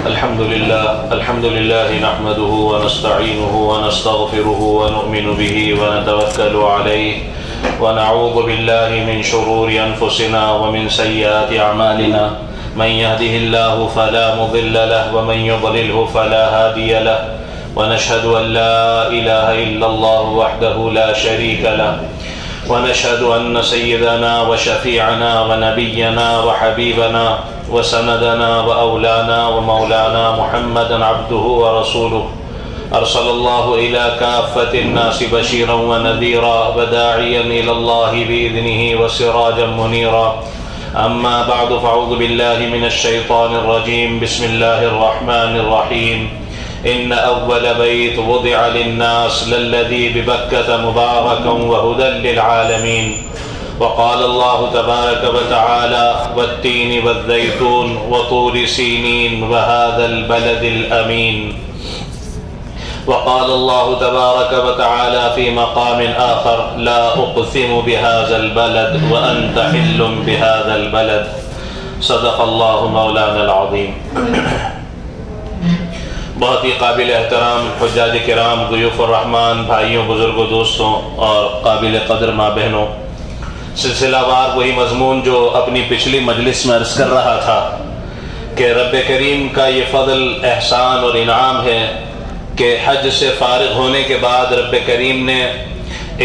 الحمد لله نحمده ونستعينه ونستغفره ونؤمن به ونتوكل عليه ونعوذ بالله من شرور أنفسنا ومن سيئات أعمالنا من يهده الله فلا مضل له ومن يضلله فلا هادي له ونشهد أن لا إله إلا الله وحده لا شريك له ونشهد أن سيدنا وشفيعنا ونبينا وحبيبنا وسندنا وأولانا ومولانا محمدا عبده ورسوله أرسل الله إلى كافة الناس بشيرا ونذيرا وداعيا إلى الله بإذنه وسراجا منيرا أما بعد فأعوذ بالله من الشيطان الرجيم بسم الله الرحمن الرحيم إن أول بيت وضع للناس للذي ببكة مباركا وهدى للعالمين وقال الله تبارك وتعالى والتين والزيتون وطور سينين وهذا البلد الأمين وقال الله تبارك وتعالى في مقام آخر لا أقسم بهذا البلد وأنت حل بهذا البلد صدق الله مولانا العظيم. بہت ہی قابل احترام حجاج کرام ضیوف الرحمن بھائیوں بزرگوں دوستوں اور قابل قدر ماں بہنوں، سلسلہ وار وہی مضمون جو اپنی پچھلی مجلس میں عرض کر رہا تھا کہ رب کریم کا یہ فضل احسان اور انعام ہے کہ حج سے فارغ ہونے کے بعد رب کریم نے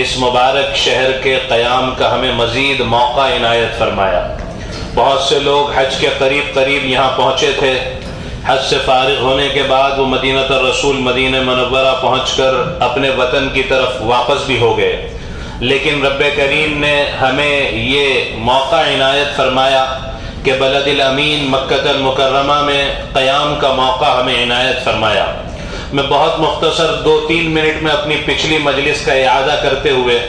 اس مبارک شہر کے قیام کا ہمیں مزید موقع عنایت فرمایا. بہت سے لوگ حج کے قریب یہاں پہنچے تھے، حج سے فارغ ہونے کے بعد وہ مدینہ الرسول مدینہ منورہ پہنچ کر اپنے وطن کی طرف واپس بھی ہو گئے، لیکن رب کریم نے ہمیں یہ موقع عنایت فرمایا کہ بلد الامین مکہ المکرمہ میں قیام کا موقع ہمیں عنایت فرمایا. میں بہت مختصر 2-3 منٹ میں اپنی پچھلی مجلس کا اعادہ کرتے ہوئے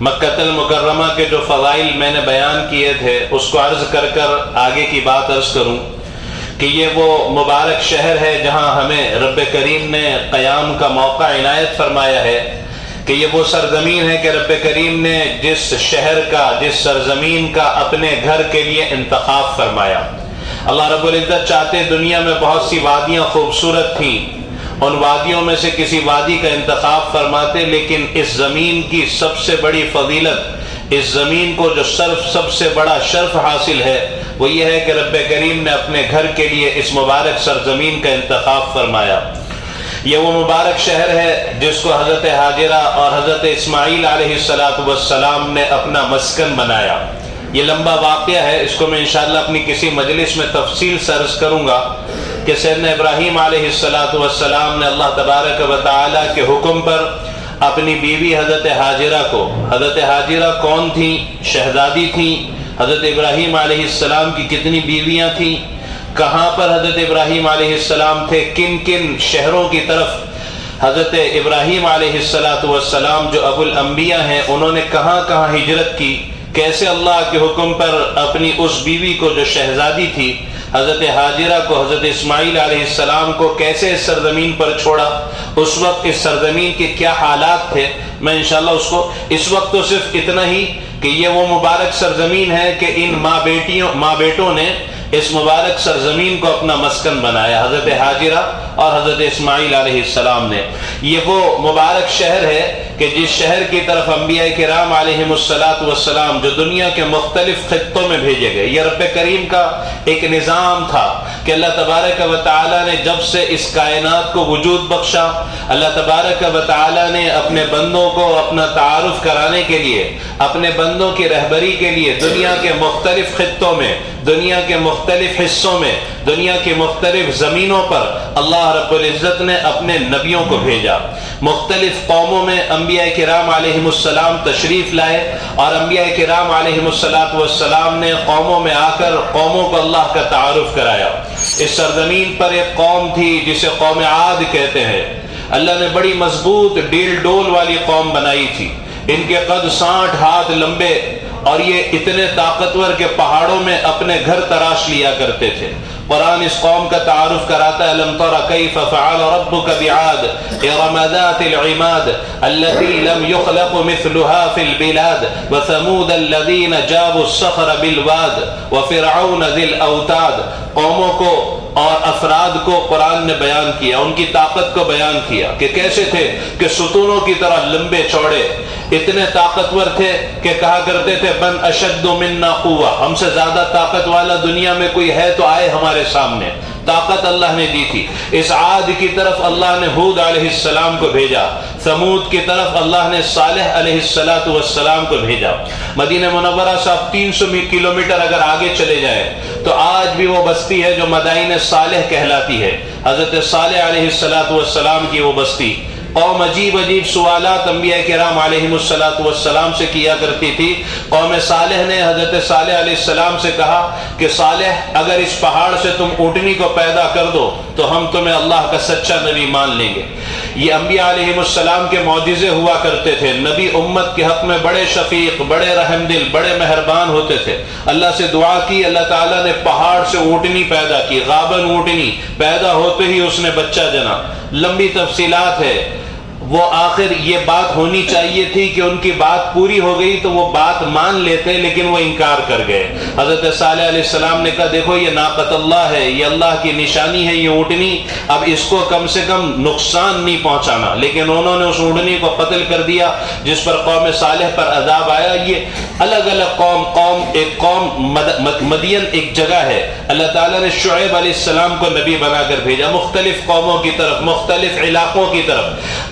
مکہ المکرمہ کے جو فضائل میں نے بیان کیے تھے اس کو عرض کر آگے کی بات عرض کروں کہ یہ وہ مبارک شہر ہے جہاں ہمیں رب کریم نے قیام کا موقع عنایت فرمایا ہے، کہ یہ وہ سرزمین ہے کہ رب کریم نے جس شہر کا جس سرزمین کا اپنے گھر کے لیے انتخاب فرمایا. اللہ رب العزت چاہتے دنیا میں بہت سی وادیاں خوبصورت تھیں، ان وادیوں میں سے کسی وادی کا انتخاب فرماتے، لیکن اس زمین کی سب سے بڑی فضیلت، اس زمین کو جو سب سے بڑا شرف حاصل ہے وہ یہ ہے کہ رب کریم نے اپنے گھر کے لیے اس مبارک سرزمین کا انتخاب فرمایا. یہ وہ مبارک شہر ہے جس کو حضرت ہاجرہ اور حضرت اسماعیل علیہ السلام نے اپنا مسکن بنایا. یہ لمبا واقعہ ہے، اس کو میں انشاءاللہ اپنی کسی مجلس میں تفصیل سے عرض کروں گا کہ سیدنا ابراہیم علیہ السلام نے اللہ تبارک و تعالیٰ کے حکم پر اپنی بیوی حضرت ہاجرہ کو، حضرت ہاجرہ کون تھیں؟ شہزادی تھیں. حضرت ابراہیم علیہ السلام کی کتنی بیویاں تھیں؟ کہاں پر حضرت ابراہیم علیہ السلام تھے؟ کن کن شہروں کی طرف حضرت ابراہیم علیہ السلام جو ابو الانبیاء ہیں انہوں نے کہاں کہاں ہجرت کی؟ کیسے اللہ کے حکم پر اپنی اس بیوی کو جو شہزادی تھی حضرت ہاجرہ کو، حضرت اسماعیل علیہ السلام کو کیسے اس سرزمین پر چھوڑا؟ اس وقت اس سرزمین کے کیا حالات تھے؟ میں انشاءاللہ اس وقت تو صرف اتنا ہی کہ یہ وہ مبارک سرزمین ہے کہ ان ماں بیٹوں نے اس مبارک سرزمین کو اپنا مسکن بنایا، حضرت ہاجرہ اور حضرت اسماعیل علیہ السلام نے. یہ وہ مبارک شہر ہے کہ جس شہر کی طرف انبیاء کرام علیہم السلام جو دنیا کے مختلف خطوں میں بھیجے گئے. یہ رب کریم کا ایک نظام تھا کہ اللہ تبارک و تعالیٰ نے جب سے اس کائنات کو وجود بخشا، اللہ تبارک و تعالیٰ نے اپنے بندوں کو اپنا تعارف کرانے کے لیے، اپنے بندوں کی رہبری کے لیے دنیا کے مختلف خطوں میں، دنیا کے مختلف حصوں میں، دنیا کی مختلف زمینوں پر اللہ رب العزت نے اپنے نبیوں کو بھیجا. مختلف قوموں میں انبیاء کرام علیہم السلام تشریف لائے اور انبیاء کرام علیہم السلام نے قوموں میں آ کر قوموں کو اللہ کا تعارف کرایا. اس سرزمین پر ایک قوم تھی جسے قوم عاد کہتے ہیں. اللہ نے بڑی مضبوط ڈیل ڈول والی قوم بنائی تھی. ان کے قد 60 ہاتھ لمبے اور یہ اتنے طاقتور کہ پہاڑوں میں اپنے گھر تراش لیا کرتے تھے. قرآن اس قوم کا تعارف کراتا ہے الم تر کیف فعل ربک بعاد ارم ذات العماد التي لم يخلق مثلها في البلاد وثمود الذين جابوا الصخر بالواد وفرعون ذي الاوتاد. قوموں کو اور افراد کو قرآن نے بیان کیا، ان کی طاقت کو بیان کیا کہ کیسے تھے کہ ستونوں کی طرح لمبے چوڑے، اتنے طاقتور تھے کہ کہا کرتے تھے من اشد منا قوہ، ہم سے زیادہ طاقت والا دنیا میں کوئی ہے تو آئے ہمارے سامنے۔ طاقت اللہ نے دی تھی۔ اس عاد کی طرف اللہ نے ہود علیہ السلام کو بھیجا، ثمود کی طرف اللہ نے صالح علیہ السلام کو بھیجا۔ مدینہ منورہ سے آپ 300 کلومیٹر اگر آگے چلے جائیں تو آج بھی وہ بستی ہے جو مدائن صالح کہلاتی ہے، حضرت صالح علیہ السلام کی وہ بستی۔ قوم عجیب عجیب سوالات انبیاء کرام علیہم السلام سے کیا کرتی تھی۔ قوم صالح نے حضرت صالح علیہ السلام سے کہا کہ صالح اگر اس پہاڑ سے تم اونٹنی کو پیدا کر دو تو ہم تمہیں اللہ کا سچا نبی مان لیں گے۔ یہ انبیاء علیہم السلام کے معجزے ہوا کرتے تھے۔ نبی امت کے حق میں بڑے شفیق، بڑے رحم دل، بڑے مہربان ہوتے تھے۔ اللہ سے دعا کی، اللہ تعالیٰ نے پہاڑ سے اونٹنی پیدا کی، غابن اونٹنی پیدا ہوتے ہی اس نے بچہ جنا۔ لمبی تفصیلات ہے۔ وہ آخر یہ بات ہونی چاہیے تھی کہ ان کی بات پوری ہو گئی تو وہ بات مان لیتے، لیکن وہ انکار کر گئے۔ حضرت صالح علیہ السلام نے کہا دیکھو یہ ناقۃ اللہ ہے، یہ اللہ کی نشانی ہے، یہ اونٹنی، اب اس کو کم سے کم نقصان نہیں پہنچانا۔ لیکن انہوں نے اس اونٹنی کو قتل کر دیا، جس پر قوم صالح پر عذاب آیا۔ یہ الگ الگ قوم مدین ایک جگہ ہے، اللہ تعالیٰ نے شعیب علیہ السلام کو نبی بنا کر بھیجا، مختلف قوموں کی طرف، مختلف علاقوں کی طرف۔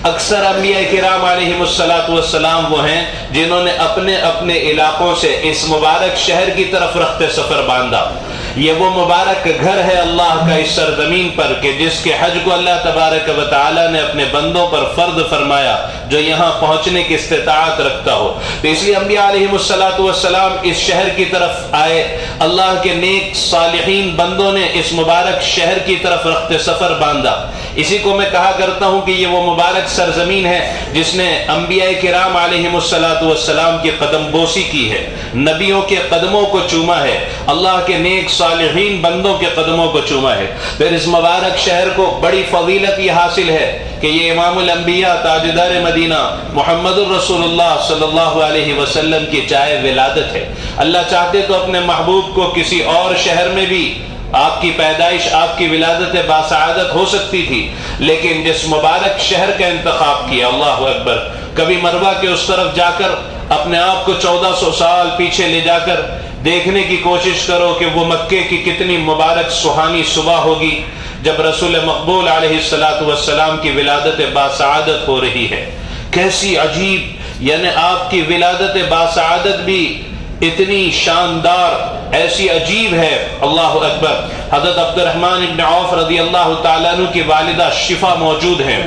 اکثر انبیاء کرام علیہم السلام وہ ہیں جنہوں نے اپنے اپنے علاقوں سے اس مبارک شہر کی طرف رخت سفر باندھا۔ یہ وہ مبارک گھر ہے اللہ کا اس سرزمین پر کہ جس کے حج کو اللہ تبارک و تعالی نے اپنے بندوں پر فرض فرمایا جو یہاں پہنچنے کی استطاعت رکھتا ہو۔ تو اس لیے انبیاء علیہم السلام اس شہر کی طرف آئے، اللہ کے نیک صالحین بندوں نے اس مبارک شہر کی طرف رخت سفر باندھا۔ اسی کو میں کہا کرتا ہوں کہ یہ وہ مبارک سرزمین ہے جس نے انبیاء کرام علیہم السلام کی قدم بوسی کی ہے، نبیوں کے قدموں کو چوما ہے، اللہ کے نیک صالحین بندوں کے قدموں کو چوما ہے۔ پھر اس مبارک شہر کو بڑی فضیلت یہ حاصل ہے کہ یہ امام الانبیاء تاجدار مدینہ محمد الرسول اللہ صلی اللہ علیہ وسلم کی جائے ولادت ہے۔ اللہ چاہتے تو اپنے محبوب کو کسی اور شہر میں بھی آپ کی پیدائش، آپ کی ولادت باسعادت ہو سکتی تھی، لیکن جس مبارک شہر کا انتخاب کیا، اللہ اکبر، کبھی مروہ کے اس طرف جا کر اپنے آپ کو 1400 سال پیچھے لے جا کر دیکھنے کی کوشش کرو کہ وہ مکے کی کتنی مبارک سہانی صبح ہوگی جب رسول مقبول علیہ السلام کی ولادت باسعادت ہو رہی ہے۔ کیسی عجیب، یعنی آپ کی ولادت باسعادت بھی اتنی شاندار، ایسی عجیب ہے، اللہ اکبر۔ حضرت عبد الرحمن ابن عوف رضی اللہ تعالیٰ عنہ کی والدہ شفا موجود ہیں۔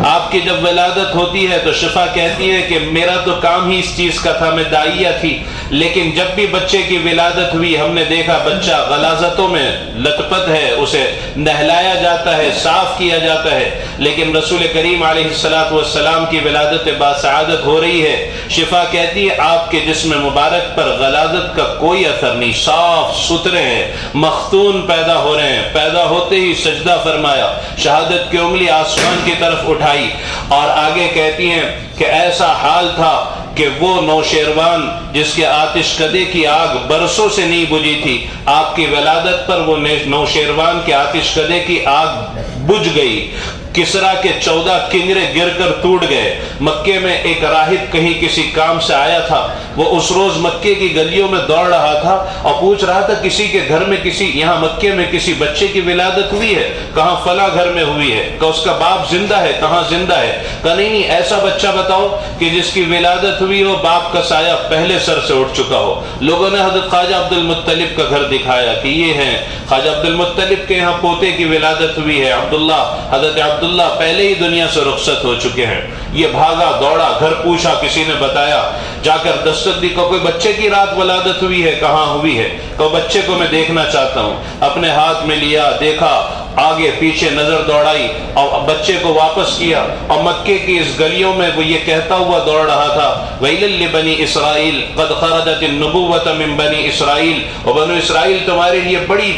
آپ کی جب ولادت ہوتی ہے تو شفا کہتی ہے کہ میرا تو کام ہی اس چیز کا تھا، میں داعیہ تھی، لیکن جب بھی بچے کی ولادت ہوئی ہم نے دیکھا بچہ غلاظتوں میں لت پت ہے، اسے نہلایا جاتا ہے، صاف کیا جاتا ہے، لیکن رسول کریم علیہ السلام کی ولادت باسعادت ہو رہی ہے۔ شفا کہتی ہے آپ کے جسم مبارک پر غلاظت کا کوئی اثر نہیں، صاف ستھرے ہیں، مختون پیدا ہو رہے ہیں۔ پیدا ہوتے ہی سجدہ فرمایا، شہادت کی انگلی آسمان کی طرف اٹھائی اور آگے کہتی ہیں کہ ایسا حال تھا کہ وہ نوشیروان جس کے آتش کدے کی آگ برسوں سے نہیں بجھی تھی، آپ کی ولادت پر وہ نوشیروان کے آتش کدے کی آگ بجھ گئی۔ کسرا کے 14 کنگرے گر کر ٹوٹ گئے۔ مکے میں ایک راہب کہیں کسی کام سے آیا تھا، وہ اس روز مکے کی گلیوں میں دوڑ رہا تھا اور پوچھ رہا تھا کسی کے گھر میں، کسی یہاں مکے میں کسی بچے کی ولادت ہوئی ہے؟ کہاں فلاں گھر میں ہوئی ہے۔ کہ اس کا باپ زندہ ہے؟ کہاں زندہ ہے؟ کہ نہیں ایسا بچہ بتاؤ کہ جس کی ولادت ہوئی ہو باپ کا سایہ پہلے سر سے اٹھ چکا ہو۔ لوگوں نے حضرت خواجہ عبد المطلب کا گھر دکھایا کہ یہ ہے خواجہ عبد المطلب کے یہاں پوتے کی ولادت ہوئی ہے، عبداللہ، حضرت عبداللہ پہلے ہی دنیا سے رخصت ہو چکے ہیں۔ یہ بھاگا دوڑا، گھر پوچھا، کسی نے بتایا، جا کر دستک دی، کوئی بچے کی رات ولادت ہوئی ہے؟ کہاں ہوئی ہے؟ کہ بچے کو میں دیکھنا چاہتا ہوں۔ اپنے ہاتھ میں لیا، دیکھا، آگے پیچھے نظر دوڑائی اور بچے کو واپس کیا، اور مکے کی اس گلیوں میں وہ یہ کہتا ہوا دوڑ رہا تھا وَيْلٌ لِبَنِي إِسْرَائِيلَ قَدْ خَرَجَتِ النُّبُوَّةُ مِن بَنِي إِسْرَائِيل، اور بنو اسرائیل تمہارے لیے بڑی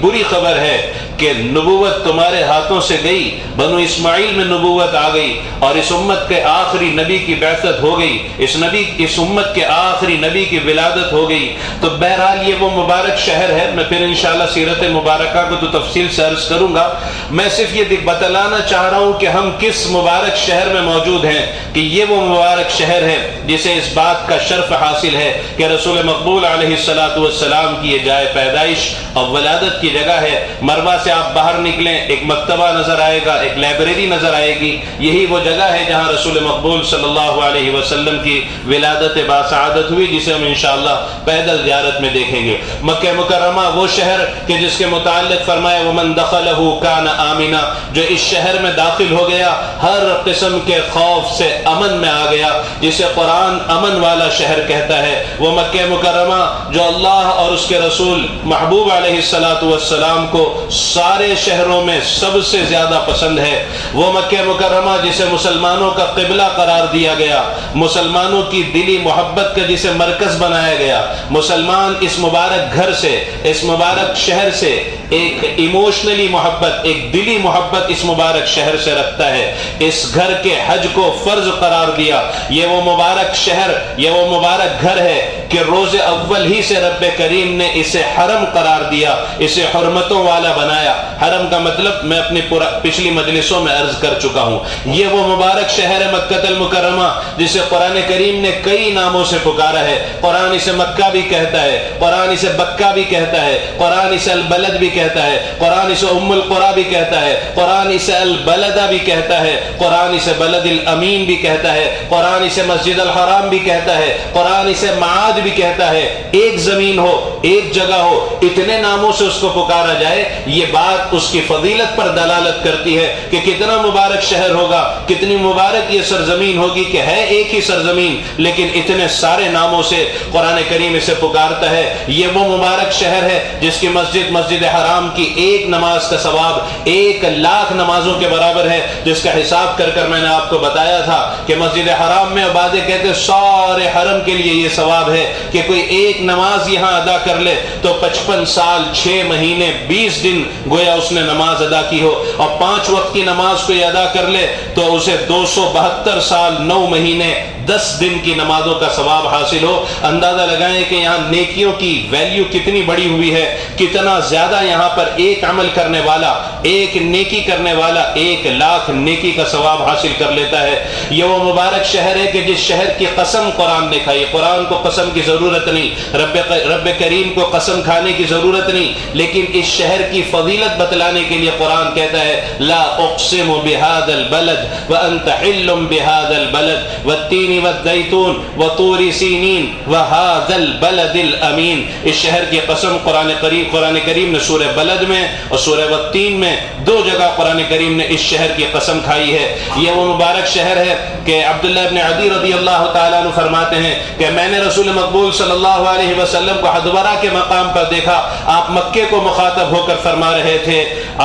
بری خبر ہے کہ نبوت تمہارے ہاتھوں سے گئی، بنو اسماعیل میں نبوت آ گئی اور اس امت کے آخری نبی کی بعثت ہو گئی، اس امت کے آخری نبی کی ولادت ہو گئی۔ تو بہرحال یہ وہ مبارک شہر ہے، میں پھر انشاءاللہ سیرت مبارکہ کو تو تفصیل سے عرض کروں گا، میں صرف یہ بتلانا چاہ رہا ہوں کہ ہم کس مبارک شہر میں موجود ہیں، کہ یہ وہ مبارک شہر ہے جسے اس بات کا شرف حاصل ہے کہ رسول مقبول علیہ السلام کی یہ جائے پیدائش اور ولادت کی جگہ ہے۔ مروا سے آپ باہر نکلیں، ایک مکتبہ نظر آئے گا، ایک لائبریری نظر آئے گی، یہی وہ جگہ ہے جہاں رسول مقبول صلی اللہ علیہ وسلم کی ولادت باسعادت ہوئی، جسے ہم انشاءاللہ پیدل زیارت میں دیکھیں گے۔ مکہ مکرمہ وہ شہر کہ جس کے متعلق فرمایا وَمَن دَخَلَهُ كَانَ آمِنًا، جو اس شہر میں داخل ہو گیا ہر قسم کے خوف سے امن میں آ گیا، جسے قرآن امن والا شہر کہتا ہے۔ وہ مکہ مکرمہ جو اللہ اور اس کے رسول محبوب علیہ السلام کو سارے شہروں میں سب سے زیادہ پسند ہے، وہ مکہ مکرمہ جسے مسلمانوں کا قبلہ قرار دیا گیا، مسلمانوں کی دلی محبت کا جسے مرکز بنایا گیا۔ مسلمان اس مبارک گھر سے، اس مبارک شہر سے ایک ایموشنلی محبت، ایک دلی محبت اس مبارک شہر سے رکھتا ہے۔ اس گھر کے حج کو فرض قرار دیا۔ یہ وہ مبارک شہر، یہ وہ مبارک گھر ہے کہ روز اول ہی سے رب کریم نے اسے حرم قرار دیا، اسے حرمتوں والا بنایا۔ حرم کا مطلب میں اپنی پچھلی مجلسوں میں عرض کر چکا ہوں۔ یہ وہ مبارک شہر ہے مکہ المکرمہ جسے قرآن کریم نے کئی ناموں سے پکارا ہے۔ قرآن اسے مکہ بھی کہتا ہے، قرآن اسے بکہ بھی کہتا ہے، قرآن اسے البلد بھی کہتا ہے، قرآن اسے ام القریٰ بھی کہتا ہے، قرآن اسے البلدہ بھی کہتا ہے، قرآن اسے بلد الامین بھی کہتا ہے، قرآن اسے مسجد الحرام بھی کہتا ہے، قرآن اسے معاد بھی کہتا ہے۔ ایک زمین ہو، ایک جگہ ہو، اتنے ناموں سے اس کو پکارا جائے، یہ بات اس کی فضیلت پر دلالت کرتی ہے کہ کتنا مبارک شہر ہوگا، کتنی مبارک یہ سرزمین ہوگی کہ ہے ایک ہی سرزمین لیکن اتنے سارے ناموں سے قرآن کریم اسے پکارتا ہے۔ یہ وہ مبارک شہر ہے جس کی مسجد حرام کی ایک نماز کا ثواب 1,00,000 نمازوں کے برابر ہے، جس کا حساب کر میں نے آپ کو بتایا تھا کہ مسجد حرام میں عبادت کہتے سارے حرم کے لیے یہ ثواب ہے کہ کوئی ایک نماز یہاں ادا کر لے تو 55 سال 6 مہینے 20 دن گویا اس نے نماز ادا کی ہو، اور 5 وقت کی نماز کوئی ادا کر لے تو اسے 272 سال 9 مہینے 10 دن کی نمازوں کا ثواب حاصل ہو۔ اندازہ لگائیں کہ یہاں نیکیوں کی ویلیو کتنی بڑی ہوئی ہے، کتنا زیادہ یہاں پر ایک عمل کرنے والا، ایک نیکی کرنے والا 1,00,000 نیکی کا ثواب حاصل کر لیتا ہے۔ یہ وہ مبارک شہر ہے کہ جس شہر کی قسم قرآن نے کھائی۔ قرآن کو قسم کی ضرورت نہیں، رب کریم کو قسم کھانے کی ضرورت نہیں، لیکن اس شہر کی فضیلت بتلانے کے لیے قرآن کہتا ہے لا اقسم بهذا البلد وانت حل بهذا البلد والتین والزیتون وطور سینین وهذا البلد الامین۔ اس شہر کی قسم قرآن کریم نے سورہ بلد میں اور سورہ والتین میں 2 جگہ قرآن کریم نے اس شہر کی قسم کھائی ہے۔ یہ وہ مبارک شہر ہے کہ عبداللہ ابن عدی رضی اللہ تعالیٰ عنہ فرماتے ہیں کہ میں نے رسول مقبول صلی اللہ علیہ وسلم کو حدورہ کے مقام پر دیکھا، آپ مکے کو مخاطب ہو کر فرما رہے تھے،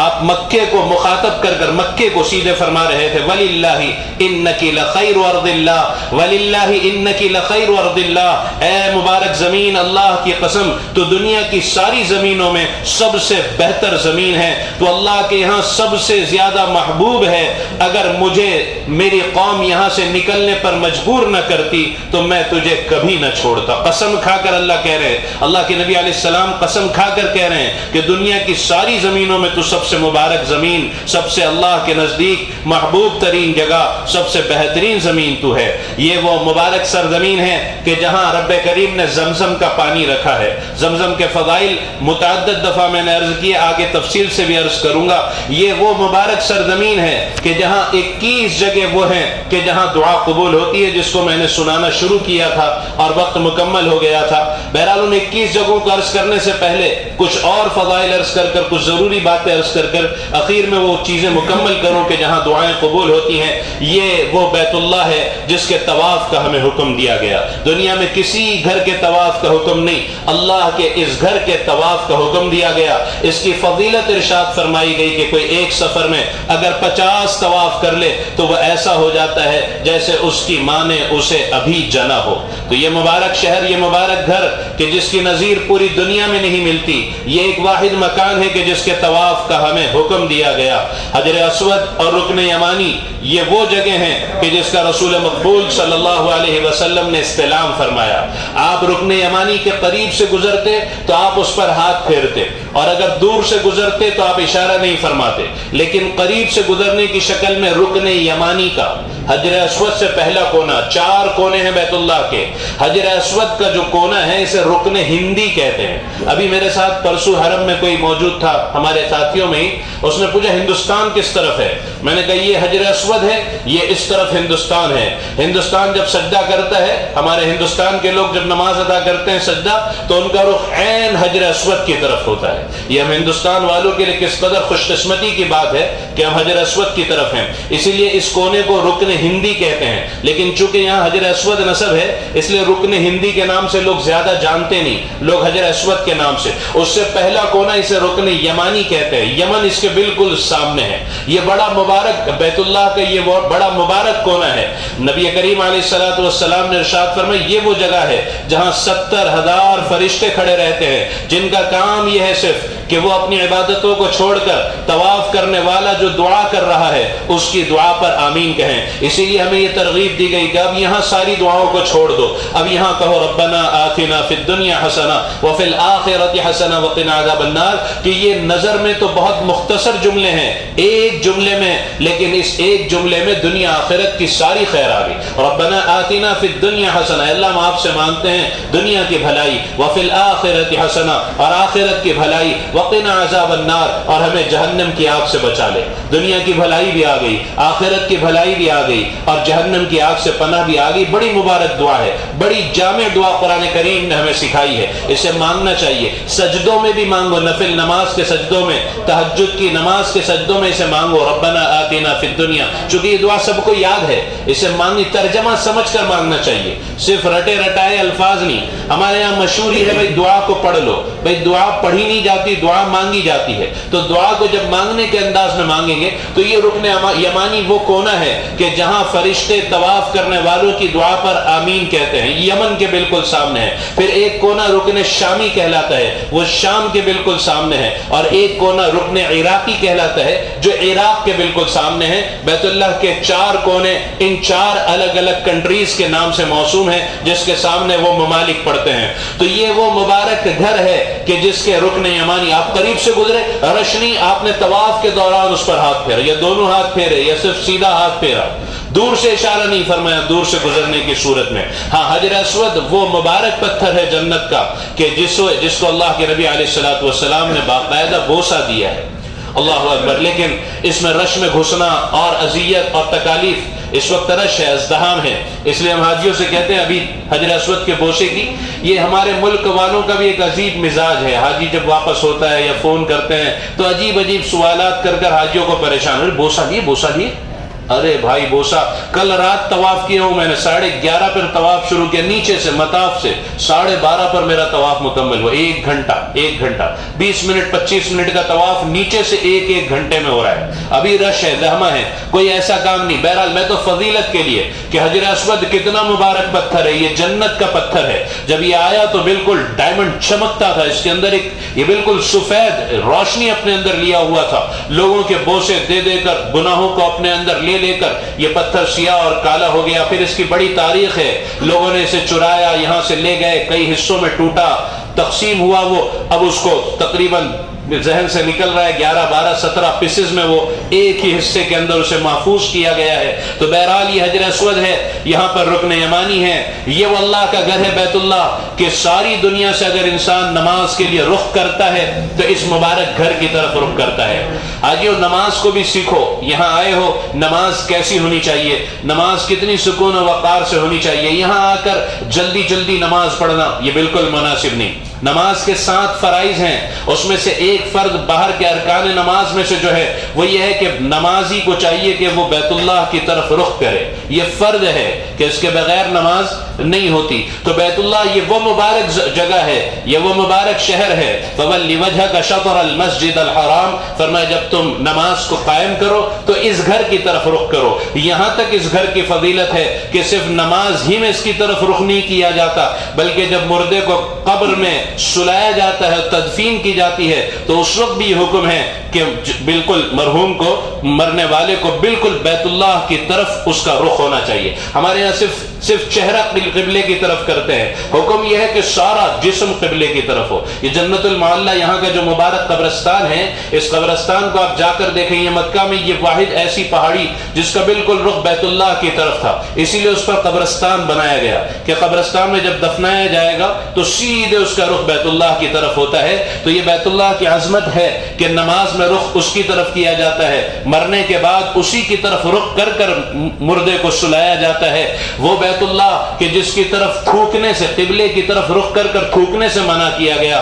آپ مکے کو مخاطب کر مکے کو سیدھے فرما رہے تھے وَلِلَّهِ إِنَّكِ لَخَيْرُ أَرْضِ اللَّهِ وَلِلَّهِ إِنَّكِ لَخَيْرُ أَرْضِ اللَّهِ، اے مبارک زمین اللہ کی قسم تو دنیا کی ساری زمینوں میں سب سے بہتر زمین ہے، تو اللہ کے یہاں سب سے زیادہ محبوب ہے۔ اگر مجھے میری قوم یہاں سے نکلنے پر مجبور نہ کرتی تو میں تجھے کبھی نہ چھوڑتا۔ قسم کھا کر اللہ کہہ رہے ہیں، اللہ کے نبی علیہ السلام قسم کھا کر کہہ رہے ہیں کہ دنیا کی ساری زمینوں میں تو سب سے مبارک زمین، سب سے اللہ کے نزدیک محبوب ترین جگہ، سب سے بہترین زمین تو ہے۔ یہ وہ مبارک سرزمین ہے کہ جہاں رب کریم نے زمزم کا پانی رکھا ہے۔ زمزم کے فضائل متعدد دفعہ میں نے عرض کیے، آگے تفصیل سے بھی عرض کروں گا۔ یہ وہ مبارک سرزمین ہے کہ جہاں 21 جگہ وہ ہیں کہ جہاں دعا قبول ہوتی ہے، جس کو میں نے سنانا شروع کیا تھا اور وقت مکمل ہو گیا تھا۔ بہرحال ان 21 جگہوں کو عرض کرنے سے پہلے کچھ اور فضائل عرض کر کچھ ضروری باتیں عرض کر اخیر میں وہ چیزیں مکمل کروں کہ جہاں دعائیں قبول ہوتی ہیں۔ یہ وہ بیت اللہ ہے جس کے طواف کا ہمیں حکم دیا گیا، دنیا میں کسی گھر کے طواف کا حکم نہیں، اللہ کے اس گھر کے طواف کا حکم دیا گیا۔ اس کی فضیلت ارشاد فرمائی گئی کہ کوئی ایک سفر میں اگر 50 طواف کر لے تو وہ ایسا ہو جاتا ہے جیسے اس کی ماں نے اسے ابھی جنا ہو۔ تو یہ مبارک شہر، یہ مبارک گھر کہ جس کی نظیر پوری دنیا میں نہیں ملتی، یہ ایک واحد مکان ہے کہ جس کے طواف کا ہمیں حکم دیا گیا۔ حجر اسود اور رکن یمانی یہ وہ جگہ ہیں کہ جس کا رسول مقبول صلی اللہ علیہ وسلم نے استلام فرمایا۔ آپ رکن یمانی کے قریب سے گزرتے تو آپ اس پر ہاتھ پھیرتے، اور اگر دور سے گزرتے تو آپ اشارہ نہیں فرماتے، لیکن قریب سے گزرنے کی شکل میں رکن یمانی کا حجر اسود سے پہلا کونا، 4 کونے ہیں بیت اللہ کے، حجر اسود کا جو کونا ہے اسے رکن ہندی کہتے ہیں۔ ابھی میرے ساتھ پرسو حرم میں کوئی موجود تھا ہمارے ساتھیوں میں ہی، اس نے پوچھا ہندوستان کس طرف ہے؟ میں نے کہا یہ حجر اسود ہے، یہ اس طرف ہندوستان ہے۔ ہندوستان جب سجدہ کرتا ہے، ہمارے ہندوستان کے لوگ جب نماز ادا کرتے ہیں سجدہ، تو ان کا رخ عین حجر اسود کی طرف ہوتا ہے۔ یہ ہم ہندوستان والوں کے لیے کس قدر خوش قسمتی کی بات ہے کہ ہم حجر اسود کی طرف ہیں، اسی لیے اس کونے کو رکن ہندی کہتے ہیں۔ لیکن چونکہ یہاں حجر اسود نسب ہے، اس لیے رکن ہندی کے نام سے لوگ زیادہ جانتے نہیں، لوگ حجر اسود کے نام سے۔ اس سے پہلا کونا اسے رکن یمانی کہتے ہیں، یمن اس کے بالکل سامنے ہے۔ یہ بڑا مبارک بیت اللہ کا یہ بڑا مبارک کونا ہے۔ نبی کریم علیہ الصلوۃ والسلام نے ارشاد فرمایا یہ وہ جگہ ہے جہاں 70,000 فرشتے کھڑے رہتے ہیں، جن کا کام یہ ہے صرف کہ وہ اپنی عبادتوں کو چھوڑ کر طواف کرنے والا جو دعا کر رہا ہے اس کی دعا پر آمین کہیں۔ اسی لیے ہمیں یہ ترغیب دی گئی کہ اب یہاں ساری دعاؤں کو چھوڑ دو، اب یہاں کہو ربنا آتنا فی الدنیا حسنہ وفی الآخرۃ حسنہ وقنا عذاب النار، کہ یہ نظر میں تو بہت مختصر جملے ہیں ایک جملے میں، لیکن اس ایک جملے میں دنیا آخرت کی ساری خیر آ گئی۔ ربنا آتنا فی الدنیا حسنہ، اللہ ہم آپ سے مانگتے ہیں دنیا کی بھلائی، وفی الآخرۃ حسنہ، اور آخرت کی بھلائی، وقنا عذاب النار، اور ہمیں جہنم کی آگ سے بچا لے۔ دنیا کی بھلائی بھی آ گئی، آخرت کی بھلائی بھی آ گئی، اور جہنم کی آگ سے پناہ بھی آ گئی۔ بڑی مبارک دعا ہے، بڑی جامع دعا قرآن کریم نے ہمیں سکھائی ہے، اسے مانگنا چاہیے۔ سجدوں میں بھی مانگو، نفل نماز کے سجدوں میں، تہجد کی نماز کے سجدوں میں اسے مانگو ربنا آتنا فی الدنیا، چونکہ یہ دعا سب کو یاد ہے، اسے مانگنی ترجمہ سمجھ کر مانگنا چاہیے، صرف رٹے رٹائے الفاظ نہیں۔ ہمارے یہاں مشہور ہی ہے بھائی دعا کو پڑھ لو، بھائی دعا پڑھی نہیں جاتی، دعا مانگی جاتی ہے، تو دعا کو جب مانگنے کے انداز میں مانگیں گے تو یہ رکن یمانی وہ کونا ہے کہ جہاں فرشتے طواف کرنے والوں کی دعا پر آمین کہتے ہیں، یمن کے بالکل سامنے ہے۔ پھر ایک کونا رکن شامی کہلاتا ہے، وہ شام کے بالکل سامنے ہے، اور ایک کونا رکن عراقی کہلاتا ہے جو عراق کے بالکل سامنے ہے۔ بیت اللہ کے 4 کونے ان 4 الگ الگ کنٹریز کے نام سے موسوم ہیں جس کے سامنے وہ ممالک پڑتے ہیں۔ تو یہ وہ مبارک گھر ہے کہ جس کے رکن یمانی آپ قریب سے گزرے، رشنی آپ نے طواف کے دوران اس پر ہاتھ پھیرا، یا دونوں ہاتھ پھیرے یا صرف سیدھا ہاتھ پھیرا، دور سے اشارہ نہیں فرمایا دور سے گزرنے کی صورت میں۔ ہاں حجر اسود وہ مبارک پتھر ہے جنت کا کہ جس کو اللہ کے نبی علیہ الصلوۃ والسلام نے باقاعدہ بوسہ دیا ہے، اللہ اکبر۔ لیکن اس میں رش میں گھسنا اور اذیت اور تکالیف، اس وقت رش ہے، ازدحام ہے، اس لیے ہم حاجیوں سے کہتے ہیں ابھی حجر اسود کے بوسے کی، یہ ہمارے ملک والوں کا بھی ایک عجیب مزاج ہے۔ حاجی جب واپس ہوتا ہے یا فون کرتے ہیں تو عجیب عجیب سوالات کر کر حاجیوں کو پریشان، بوسہ دیے بوسہ دیے، ارے بھائی بوسہ کل رات طواف کیا ہوں میں نے، 11:30 پر طواف شروع کیا، نیچے سے مطاف سے 12:30 پر میرا طواف مکمل ہوا۔ 1 گھنٹہ 20 منٹ 25 منٹ کا طواف نیچے سے ایک گھنٹے میں ہو رہا ہے۔ ابھی رش ہے، زحمہ ہے، کوئی ایسا کام نہیں۔ بہرحال میں تو فضیلت کے لیے کہ حجر اسود کتنا مبارک پتھر ہے، یہ جنت کا پتھر ہے۔ جب یہ آیا تو بالکل ڈائمنڈ چمکتا تھا، اس کے اندر یہ بالکل سفید روشنی اپنے اندر لیا ہوا تھا۔ لوگوں کے بوسے دے دے کر، گناہوں کو اپنے اندر لے کر یہ پتھر سیاہ اور کالا ہو گیا۔ پھر اس کی بڑی تاریخ ہے، لوگوں نے اسے چرایا، یہاں سے لے گئے، کئی حصوں میں ٹوٹا، تقسیم ہوا، وہ اب اس کو تقریباً ذہن سے نکل رہا ہے 11 12 17 پیسز میں وہ ایک ہی حصے کے اندر اسے محفوظ کیا گیا ہے۔ تو بہرحال یہ حجر اسود ہے، یہاں پر رکن یمانی ہے، یہ وہ اللہ کا گھر ہے بیت اللہ کہ ساری دنیا سے اگر انسان نماز کے لیے رخ کرتا ہے تو اس مبارک گھر کی طرف رخ کرتا ہے۔ آجیو نماز کو بھی سیکھو، یہاں آئے ہو نماز کیسی ہونی چاہیے، نماز کتنی سکون و وقار سے ہونی چاہیے۔ یہاں آ کر جلدی جلدی نماز پڑھنا یہ بالکل مناسب نہیں۔ نماز کے 7 فرائض ہیں، اس میں سے ایک فرض باہر کے ارکان نماز میں سے جو ہے وہ یہ ہے کہ نمازی کو چاہیے کہ وہ بیت اللہ کی طرف رخ کرے، یہ فرض ہے کہ اس کے بغیر نماز نہیں ہوتی۔ تو بیت اللہ یہ وہ مبارک جگہ ہے، یہ وہ مبارک شہر ہے۔ فَوَلِّ وَجْهَكَ شَطْرَ الْمَسْجِدِ الْحَرَامِ، فرمایا جب تم نماز کو قائم کرو تو اس گھر کی طرف رخ کرو۔ یہاں تک اس گھر کی فضیلت ہے کہ صرف نماز ہی میں اس کی طرف رخ نہیں کیا جاتا، بلکہ جب مردے کو قبر میں سلایا جاتا ہے، تدفین کی جاتی ہے، تو اس وقت بھی یہ حکم ہے کہ بالکل مرحوم کو، مرنے والے کو بالکل بیت اللہ کی طرف اس کا رخ ہونا چاہیے۔ ہمارے یہاں صرف چہرہ قبلے کی طرف کرتے ہیں، حکم یہ ہے کہ سارا جسم قبلے کی طرف ہو۔ یہ جنت المعلی یہاں کا جو مبارک قبرستان ہے، اس قبرستان کو آپ جا کر دیکھیں، یہ مکہ میں یہ واحد ایسی پہاڑی جس کا بالکل رخ بیت اللہ کی طرف تھا، اسی لیے اس پر قبرستان بنایا گیا کہ قبرستان میں جب دفنایا جائے گا تو سیدھے اس کا رخ بیت اللہ کی طرف ہوتا ہے۔ تو یہ بیت اللہ کی عظمت ہے کہ نماز میں رخ اس کی طرف کیا جاتا ہے، مرنے کے بعد اسی کی طرف رخ کر کر مردے کو سلایا جاتا ہے۔ وہ بیت اللہ کہ جس کی طرف تھوکنے سے، قبلے کی طرف رخ کر کر تھوکنے سے منع کیا گیا،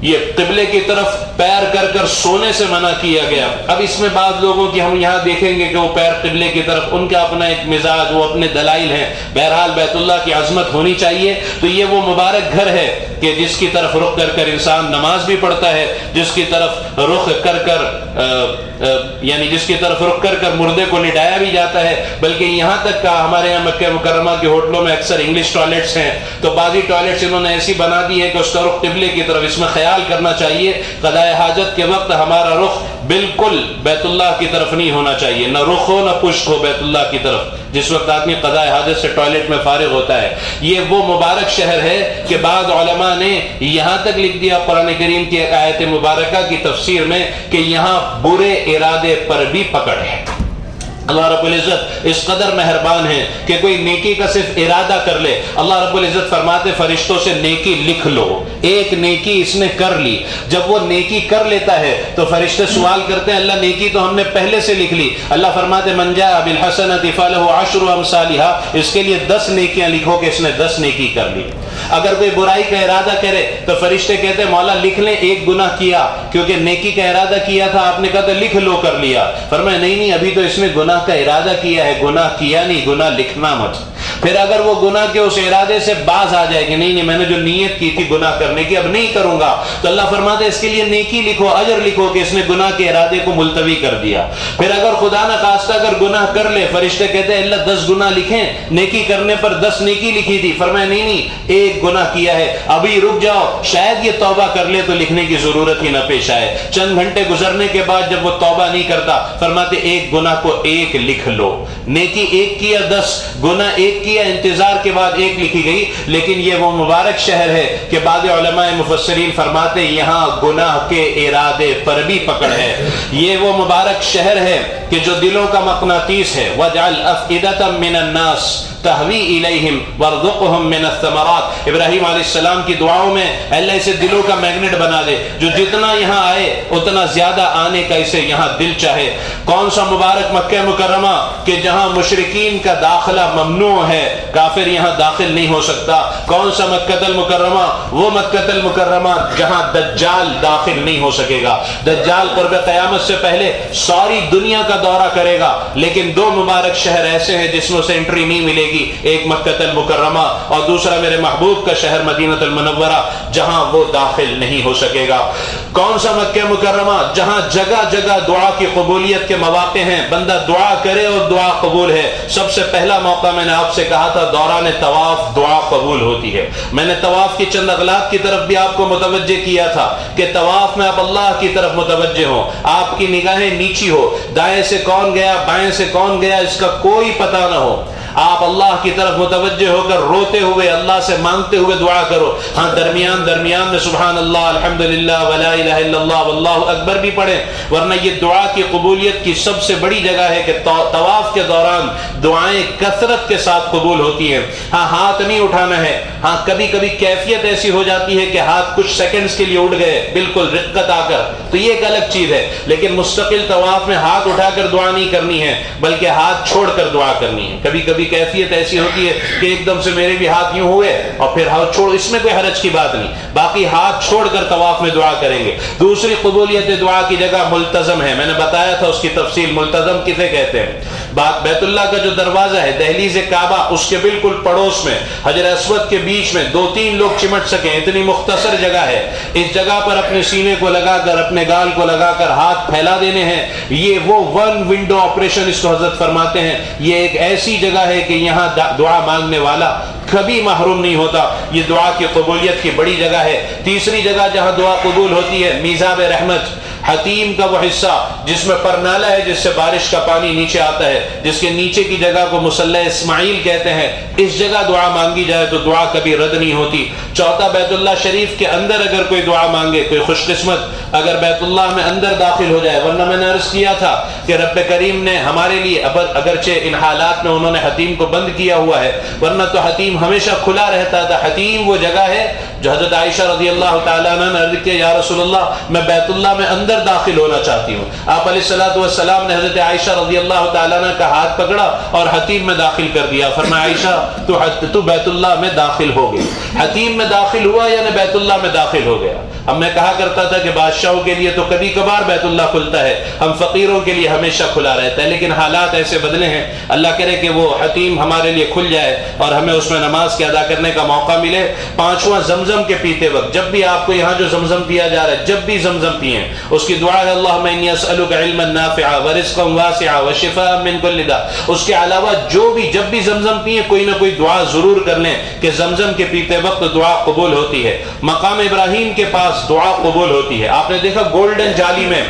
یہ قبلے کی طرف پیر کر کر سونے سے منع کیا گیا۔ اب اس میں بعض لوگوں کی ہم یہاں دیکھیں گے کہ وہ پیر قبلے کی طرف، ان کا اپنا ایک مزاج، وہ اپنے دلائل ہیں۔ بہرحال بیت اللہ کی عظمت ہونی چاہیے۔ تو یہ وہ مبارک گھر ہے کہ جس کی طرف رخ کر کر انسان نماز بھی پڑھتا ہے، جس کی طرف رخ کر کر یعنی جس کی طرف رخ کر کر مردے کو لٹایا بھی جاتا ہے۔ بلکہ یہاں تک کہ ہمارے یہاں مکہ مکرمہ کے ہوٹلوں میں اکثر انگلش ٹوائلٹس ہیں، تو بعضی ٹوائلٹس انہوں نے ایسی بنا دی ہے کہ اس کا رخ قبلے کی طرف۔ اس میں خیال کرنا چاہیے قضاء حاجت کے وقت ہمارا رخ بالکل بیت اللہ کی طرف نہیں ہونا چاہیے، نہ رخ ہو نہ پشت ہو بیت اللہ کی طرف جس وقت آدمی قضاء حاجت سے ٹوائلٹ میں فارغ ہوتا ہے۔ یہ وہ مبارک شہر ہے کہ بعض علماء نے یہاں تک لکھ دیا قرآن کریم کی ایک آیت مبارکہ کی تفسیر میں کہ یہاں برے ارادے پر بھی پکڑ ہے۔ اللہ رب العزت اس قدر مہربان ہے کہ کوئی نیکی کا صرف ارادہ کر لے، اللہ رب العزت فرماتے فرشتوں سے نیکی لکھ لو۔ ایک نیکی اس نے کر لی، جب وہ نیکی کر لیتا ہے تو فرشتے سوال کرتے ہیں اللہ نیکی تو ہم نے پہلے سے لکھ لی۔ اللہ فرماتے من جاء بالحسنۃ فلہ عشر امثالھا، اس کے لیے 10 نیکیاں لکھو کہ اس نے 10 نیکی کر لی۔ اگر کوئی برائی کا ارادہ کرے تو فرشتے کہتے ہیں مولا لکھ لیں، ایک گناہ کیا کیونکہ نیکی کا ارادہ کیا تھا، آپ نے کہا تو لکھ لو، کر لیا۔ فرمایا نہیں ابھی تو اس نے گناہ کا ارادہ کیا ہے، گناہ کیا نہیں، گناہ لکھنا مت۔ پھر اگر وہ گناہ کے اس ارادے سے باز آ جائے کہ نہیں میں نے جو نیت کی تھی گناہ کرنے کی اب نہیں کروں گا، تو اللہ فرماتے اس کے لیے نیکی لکھو، اجر لکھو کہ اس نے گناہ کے ارادے کو ملتوی کر دیا۔ پھر اگر خدا نہ خواستہ اگر گناہ کر لے، فرشتے کہتے ہیں اللہ 10 گناہ لکھیں، نیکی کرنے پر 10 نیکی لکھی تھی۔ فرمایا نہیں ایک گناہ کیا ہے، ابھی رک جاؤ، شاید یہ توبہ کر لے تو لکھنے کی ضرورت ہی نہ پیش آئے۔ چند گھنٹے گزرنے کے بعد جب وہ توبہ نہیں کرتا، فرماتے ایک گناہ کو 1 لکھ لو۔ نیکی 1 کیا 10، گناہ 1 کیا انتظار کے بعد 1 لکھی گئی۔ لیکن یہ وہ مبارک شہر ہے کہ بعض علماء مفسرین فرماتے یہاں گناہ کے ارادے پر بھی پکڑ ہے۔ یہ وہ مبارک شہر ہے کہ جو دلوں کا مقناطیس ہے، وَجْعَلْ أَفْئِدَةً مِّنَ النَّاسِ تہوی الیہم وارزقہم من الثمرات۔ ابراہیم علیہ السلام کی دعاؤں میں اللہ اسے دلوں کا میگنیٹ بنا دے، جو جتنا یہاں آئے اتنا زیادہ آنے کا اسے یہاں دل چاہے۔ کون سا مبارک مکہ مکرمہ کہ جہاں مشرکین کا داخلہ ممنوع ہے، کافر یہاں داخل نہیں ہو سکتا۔ کون سا مکہ المکرمہ، وہ مکہ المکرمہ جہاں دجال داخل نہیں ہو سکے گا۔ دجال قرب قیامت سے پہلے ساری دنیا کا دورہ کرے گا، لیکن 2 مبارک شہر ایسے ہیں جس میں اسے انٹری نہیں ملے گی، ایک مکہ المکرمہ اور دوسرا میرے محبوب کا شہر مدینہ المنورہ جہاں وہ داخل نہیں ہو سکے گا۔ کون سا مکہ مکرمہ جہاں جگہ جگہ دعا کی قبولیت کے مواقع ہیں، بندہ دعا کرے اور دعا قبول ہے۔ سب سے پہلا موقع میں نے آپ سے کہا تھا دوران طواف دعا قبول ہوتی ہے۔ میں نے طواف کی چند اغلاط کی طرف بھی آپ کو متوجہ کیا تھا کہ طواف میں آپ اللہ کی طرف متوجہ ہوں، آپ کی نگاہیں نیچی ہو، دائیں سے کون گیا بائیں سے کون گیا اس کا کوئی پتہ نہ ہو، آپ اللہ کی طرف متوجہ ہو کر روتے ہوئے اللہ سے مانگتے ہوئے دعا کرو۔ ہاں درمیان میں سبحان اللہ الحمدللہ ولا الہ الا اللہ واللہ اکبر بھی پڑھیں، ورنہ یہ دعا کی قبولیت کی سب سے بڑی جگہ ہے کہ طواف کے دوران دعائیں کثرت کے ساتھ قبول ہوتی ہیں۔ ہاں ہاتھ نہیں اٹھانا ہے، ہاں کبھی کبھی کیفیت ایسی ہو جاتی ہے کہ ہاتھ کچھ سیکنڈز کے لیے اٹھ گئے بالکل رقت آ کر، تو یہ ایک الگ چیز ہے. لیکن مستقل طواف میں ہاتھ اٹھا کر دعا نہیں کرنی ہے بلکہ ہاتھ چھوڑ کر دعا کرنی ہے. کبھی کبھی کیفیت ایسی ہوتی ہے کہ ایک دم سے میرے بھی ہاتھ یوں ہوئے اور پھر ہاتھ چھوڑ, اس میں کوئی حرج کی بات نہیں, باقی ہاتھ چھوڑ کر طواف میں دعا کریں گے. دوسری قبولیت دعا کی جگہ ملتزم ہے, میں نے بتایا تھا اس کی تفصیل. ملتزم کسے کہتے ہیں؟ بیت اللہ کا جو دروازہ ہے, دہلیز کعبہ, اس کے بالکل پڑوس میں حجر اسود کے بیچ میں 2-3 لوگ چمٹ سکیں, اتنی مختصر جگہ ہے. اس جگہ پر اپنے سینے کو لگا کر, اپنے گال کو لگا کر ہاتھ پھیلا دینے ہیں. یہ وہ ون ونڈو آپریشن اس کو حضرت فرماتے ہیں. یہ ایک ایسی جگہ ہے کہ یہاں دعا مانگنے والا کبھی محروم نہیں ہوتا. یہ دعا کی قبولیت کی بڑی جگہ ہے. تیسری جگہ جہاں دعا قبول ہوتی ہے, میزاب رحمت, حتیم کا وہ حصہ جس میں پرنالہ ہے, جس سے بارش کا پانی نیچے آتا ہے, جس کے نیچے کی جگہ کو مصلی اسماعیل کہتے ہیں. اس جگہ دعا مانگی جائے تو دعا کبھی رد نہیں ہوتی. چوتھا, بیت اللہ شریف کے اندر اگر کوئی دعا مانگے, کوئی خوش قسمت اگر بیت اللہ میں اندر داخل ہو جائے, ورنہ میں نے عرض کیا تھا کہ رب کریم نے ہمارے لیے اگرچہ ان حالات میں انہوں نے حتیم کو بند کیا ہوا ہے, ورنہ تو حتیم ہمیشہ کھلا رہتا تھا. حتیم وہ جگہ ہے جو حضرت عائشہ رضی اللہ تعالیٰ عنہ نے عرض کیا, یا رسول اللہ میں بیت اللہ میں اندر داخل ہونا چاہتی ہوں. آپ علیہ الصلوۃ والسلام نے حضرت عائشہ رضی اللہ تعالیٰ عنہ کا ہاتھ پکڑا اور حتیم میں داخل کر دیا. فرمایا عائشہ تو بیت اللہ میں داخل ہو گئی. حتیم میں داخل ہوا یعنی بیت اللہ میں داخل ہو گیا. اب میں کہا کرتا تھا کہ بادشاہوں کے لیے تو کبھی کبھار بیت اللہ کھلتا ہے, ہم فقیروں کے لیے ہمیشہ کھلا رہتا ہے. لیکن حالات ایسے بدلے ہیں, اللہ کرے کہ وہ حتیم ہمارے لیے کھل جائے اور ہمیں اس میں نماز کے ادا کرنے کا موقع ملے. پانچواں, زمزم کے پیتے وقت, جب بھی آپ کو یہاں جو زمزم پیا جا رہا ہے, جب بھی زمزم پیئیں, اس کی دعا ہے اللہم انی اسألک علما نافعا ورزقا واسعا وشفاء من کل داء. اس کے علاوہ جو بھی جب بھی زمزم پیئیں, کوئی نہ کوئی دعا ضرور کر لیں کہ زمزم کے پیتے وقت دعا قبول ہوتی ہے. مقام ابراہیم کے پاس دعا قبول ہوتی ہے. آپ نے دیکھا گولڈن جالی میں,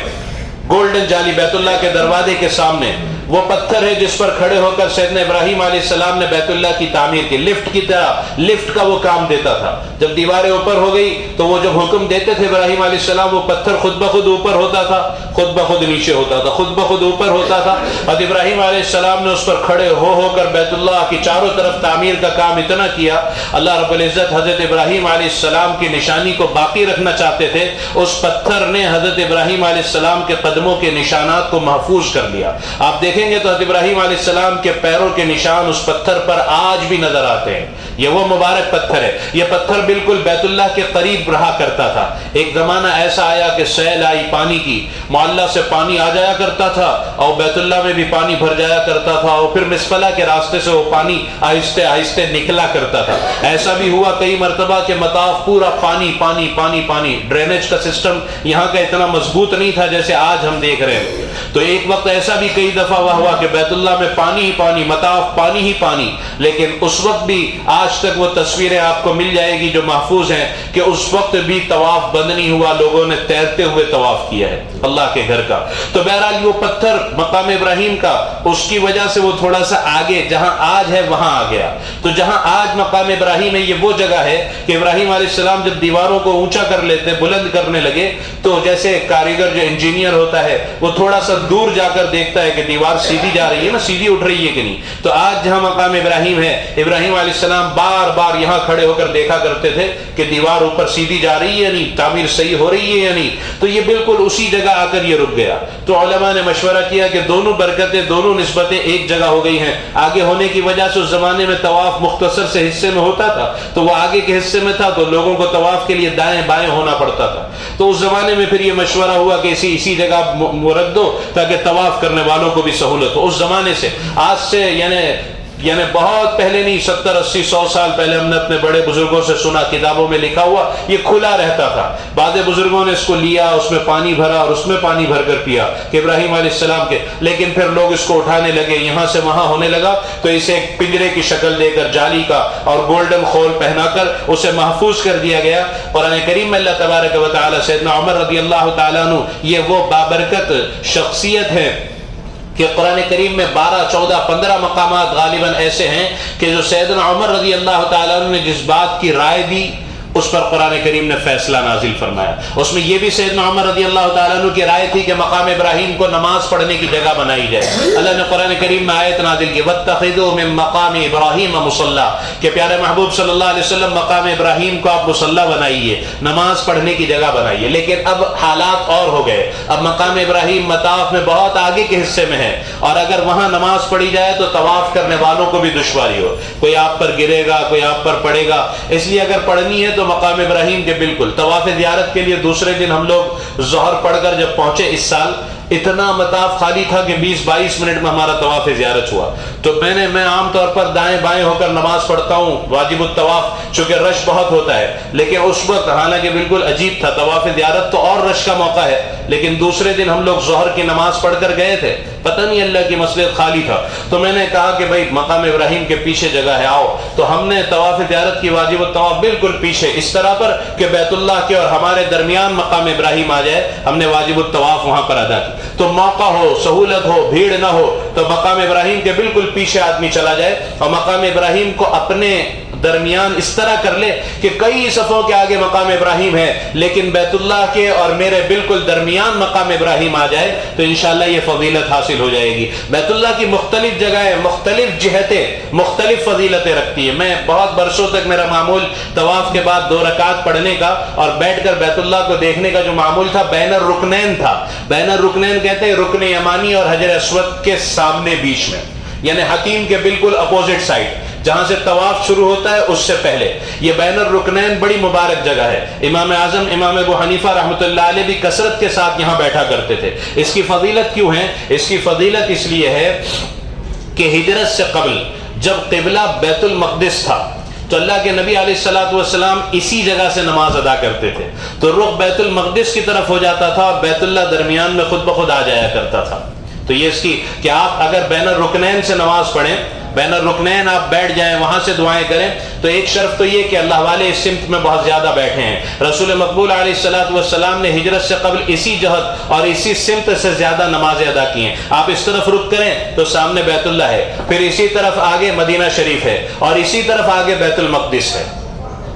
گولڈن جالی بیت اللہ کے دروازے کے سامنے وہ پتھر ہے جس پر کھڑے ہو کر سیدنا ابراہیم علیہ السلام نے بیت اللہ کی تعمیر کی. لفٹ کی طرح, لفٹ کا وہ کام دیتا تھا. جب دیواریں اوپر ہو گئی تو وہ جب حکم دیتے تھے ابراہیم علیہ السلام, وہ پتھر خود بخود اوپر ہوتا تھا, خود بخود نیچے ہوتا تھا, خود بخود اوپر ہوتا تھا. اور ابراہیم علیہ السلام نے اس پر کھڑے ہو کر بیت اللہ کی چاروں طرف تعمیر کا کام اتنا کیا. اللہ رب العزت حضرت ابراہیم علیہ السلام کی نشانی کو باقی رکھنا چاہتے تھے. اس پتھر نے حضرت ابراہیم علیہ السلام کے قدموں کے نشانات کو محفوظ کر لیا. آپ دیکھیں گے تو حضرت ابراہیم علیہ السلام کے پیروں کے نشان اس پتھر پر آج بھی نظر آتے ہیں. یہ وہ مبارک پتھر ہے. یہ پتھر بالکل بیت اللہ کے قریب رہا کرتا تھا. ایک زمانہ ایسا آیا کہ سیل آئی پانی کی, معلّہ سے پانی آ جایا کرتا تھا اور بیت اللہ میں بھی پانی بھر جایا کرتا تھا, اور پھر مسفلہ کے راستے سے وہ پانی آہستہ آہستہ نکلا کرتا تھا. ایسا بھی ہوا کئی مرتبہ کہ مطاف پورا پانی پانی پانی پانی. ڈرینیج کا سسٹم یہاں کا اتنا مضبوط نہیں تھا جیسے آج ہم دیکھ رہے ہیں. تو ایک وقت ایسا بھی کئی دفعہ ہوا کہ بیت اللہ میں پانی ہی پانی, مطاف پانی ہی پانی. لیکن اس وقت بھی آج تک وہ تصویریں آپ کو مل جائے گی جو محفوظ ہیں کہ اس وقت بھی طواف بند نہیں ہوا, لوگوں نے تیرتے ہوئے طواف کیا ہے اللہ کے گھر کا. تو بہرحال وہ پتھر مقام ابراہیم کا, اس کی وجہ سے وہ تھوڑا سا آگے جہاں آج ہے وہاں آ گیا. تو جہاں آج مقام ابراہیم ہے, یہ وہ جگہ ہے کہ ابراہیم علیہ السلام جب دیواروں کو اونچا کر لیتے, بلند کرنے لگے, تو جیسے کاریگر جو انجینئر ہوتا ہے وہ تھوڑا سا دور جا کر دیکھتا ہے کہ دیوار سیدھی جا رہی ہے نا, سیدھی اٹھ رہی ہے کہ نہیں. تو آج جہاں مقام ابراہیم ہے, ابراہیم علیہ السلام بار بار یہاں کھڑے ہو کر دیکھا کرتے تھے کہ دیوار اوپر سیدھی جا رہی ہے یا نہیں, تعمیر صحیح ہو رہی ہے یا نہیں. تو یہ بالکل اسی جگہ آ کر یہ رک گیا. تو علماء نے مشورہ کیا کہ دونوں برکتیں, دونوں نسبتیں ایک جگہ ہو گئی ہیں. آگے ہونے کی وجہ سے اس زمانے میں طواف مختصر سے حصے میں ہوتا تھا, تو وہ آگے کے حصے میں تھا, تو لوگوں کو طواف کے لیے دائیں بائیں ہونا پڑتا تھا. تو اس زمانے میں پھر یہ مشورہ ہوا کہ اسی جگہ رکھ دو تاکہ طواف کرنے والوں کو بھی سہولت ہو. اس زمانے سے, آج سے یعنی بہت پہلے نہیں, 70 80 100 سال پہلے ہم نے اپنے بڑے بزرگوں سے سنا, کتابوں میں لکھا ہوا, یہ کھلا رہتا تھا. بعض بزرگوں نے اس کو لیا, اس میں پانی بھرا اور اس میں پانی بھر کر پیا کہ ابراہیم علیہ السلام کے. لیکن پھر لوگ اس کو اٹھانے لگے, یہاں سے وہاں ہونے لگا, تو اسے ایک پنجرے کی شکل دے کر, جالی کا اور گولڈن خول پہنا کر اسے محفوظ کر دیا گیا. قرآن کریم میں اللہ تبارک و تعالی, سیدنا عمر رضی اللہ تعالیٰ عنہ, یہ وہ بابرکت شخصیت ہے کہ قرآن کریم میں 12 14 15 مقامات غالباً ایسے ہیں کہ جو سیدنا عمر رضی اللہ تعالیٰ عنہ نے جس بات کی رائے دی اس پر قرآن کریم نے فیصلہ نازل فرمایا. اس میں یہ بھی سیدنا عمر رضی اللہ تعالیٰ عنہ کی رائے تھی کہ مقام ابراہیم کو نماز پڑھنے کی جگہ بنائی جائے. اللہ نے قرآن کریم میں آیت نازل کی وَاتَّخِذُوا مِن مَقَامِ إِبْرَاهِيمَ مُصَلَّى کہ پیارے محبوب صلی اللہ علیہ وسلم مقام ابراہیم کو آپ مصلی بنائیے, نماز پڑھنے کی جگہ بنائیے. لیکن اب حالات اور ہو گئے. اب مقام ابراہیم مطاف میں بہت آگے کے حصے میں ہے, اور اگر وہاں نماز پڑھی جائے تو طواف کرنے والوں کو بھی دشواری ہو, کوئی آپ پر گرے گا, کوئی آپ پر پڑے گا. اس لیے اگر پڑھنی ہے تو مقام ابراہیم کے بالکل طواف زیارت کے لیے دوسرے دن ہم لوگ ظہر پڑھ کر جب پہنچے, اس سال اتنا مطاف خالی تھا کہ 20-22 منٹ میں ہمارا طواف زیارت ہوا. تو میں عام طور پر دائیں بائیں ہو کر نماز پڑھتا ہوں, واجب الطواف, چونکہ رش بہت ہوتا ہے. لیکن اس وقت حالانکہ بالکل عجیب تھا, طواف زیارت تو اور رش کا موقع ہے, لیکن دوسرے دن ہم لوگ ظہر کی نماز پڑھ کر گئے تھے, پتہ نہیں اللہ کی مسجد خالی تھا. تو میں نے کہا کہ بھائی مقام ابراہیم کے پیچھے جگہ ہے, آؤ. تو ہم نے طواف زیارت کی واجب الطواف بالکل پیچھے, اس طرح پر کہ بیت اللہ کے اور ہمارے درمیان مقام ابراہیم آ جائے, ہم نے واجب الطواف وہاں پر ادا کی. تو موقع ہو, سہولت ہو, بھیڑ نہ ہو تو مقام ابراہیم کے بالکل پیچھے آدمی چلا جائے, اور مقام ابراہیم کو اپنے درمیان اس طرح کر لے کہ کئی صفوں کے آگے مقام ابراہیم ہے, لیکن بیت اللہ کے اور میرے بالکل درمیان مقام ابراہیم آ جائے تو انشاءاللہ یہ فضیلت حاصل ہو جائے گی. بیت اللہ کی مختلف جگہیں, مختلف جہتیں, مختلف فضیلتیں رکھتی ہیں. میں بہت برسوں تک میرا معمول طواف کے بعد 2 رکعت پڑھنے کا اور بیٹھ کر بیت اللہ کو دیکھنے کا جو معمول تھا, بین الرکنین تھا. بین الرکنین کہتے ہیں رکن یمانی اور حجر اسود کے سامنے بیچ میں, یعنی حتیم کے بالکل اپوزٹ سائڈ, جہاں سے طواف شروع ہوتا ہے اس سے پہلے. یہ بین الرکنین بڑی مبارک جگہ ہے. امام اعظم امام ابو حنیفہ رحمۃ اللہ علیہ بھی کثرت کے ساتھ یہاں بیٹھا کرتے تھے. اس کی فضیلت کیوں ہے؟ اس کی فضیلت اس لیے ہے کہ ہجرت سے قبل جب قبلہ بیت المقدس تھا تو اللہ کے نبی علیہ الصلوۃ والسلام اسی جگہ سے نماز ادا کرتے تھے, تو رخ بیت المقدس کی طرف ہو جاتا تھا اور بیت اللہ درمیان میں خود بخود آ جایا کرتا تھا. تو یہ اس کی کہ آپ اگر بین الرکنین سے نماز پڑھیں, بین الرکنین آپ بیٹھ جائیں, وہاں سے دعائیں کریں, تو ایک شرف تو یہ کہ اللہ والے اس سمت میں بہت زیادہ بیٹھے ہیں. رسول مقبول علیہ الصلوۃ والسلام نے ہجرت سے قبل اسی جہت اور اسی سمت سے زیادہ نمازیں ادا کی ہیں. آپ اس طرف رک کریں تو سامنے بیت اللہ ہے, پھر اسی طرف آگے مدینہ شریف ہے, اور اسی طرف آگے بیت المقدس ہے.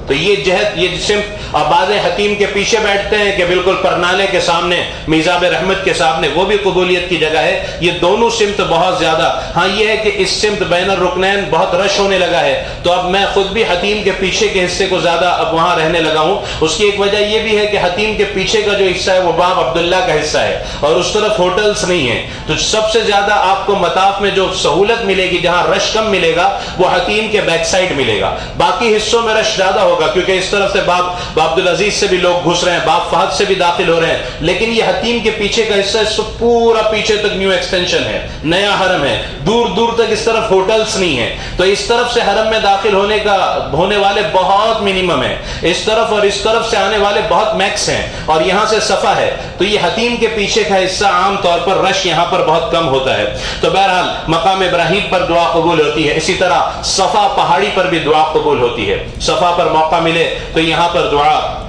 تو یہ جہت, یہ سمت, اور بعض حتیم کے پیچھے بیٹھتے ہیں کہ بالکل پرنالے کے سامنے, میزاب رحمت کے سامنے, وہ بھی قبولیت کی جگہ ہے. یہ دونوں سمت بہت زیادہ. ہاں یہ ہے کہ اس سمت بین الرکنین بہت رش ہونے لگا ہے, تو اب میں خود بھی حتیم کے پیچھے کے حصے کو زیادہ اب وہاں رہنے لگا ہوں. اس کی ایک وجہ یہ بھی ہے کہ حتیم کے پیچھے کا جو حصہ ہے وہ باب عبداللہ کا حصہ ہے, اور اس طرف ہوٹلز نہیں ہیں. تو سب سے زیادہ آپ کو مطاف میں جو سہولت ملے گی, جہاں رش کم ملے گا, وہ حتیم کے بیک سائڈ ملے گا. باقی حصوں میں رش زیادہ ہوگا کیونکہ اس طرف سے باب عبدالعزیز سے بھی لوگ گھس رہے ہیں, باب فہد سے بھی داخل ہو رہے ہیں. لیکن یہ حتیم کے پیچھے کا حصہ ہے, پورا پیچھے تک نیو ایکسٹینشن ہے, نیا حرم ہے, دور دور تک اس طرف ہوٹلز نہیں ہیں. تو اس طرف سے حرم میں داخل ہونے والے بہت منیمم ہیں, اس طرف اور اس طرف سے آنے والے بہت میکس ہیں, اور یہاں سے صفا ہے. تو یہ حتیم کے پیچھے کا حصہ عام طور پر رش یہاں پر بہت کم ہوتا ہے. تو بہرحال مقام ابراہیم پر دعا قبول ہوتی ہے. اسی طرح صفا پہاڑی پر بھی دعا قبول ہوتی ہے. صفا پر موقع ملے تو یہاں پر دعا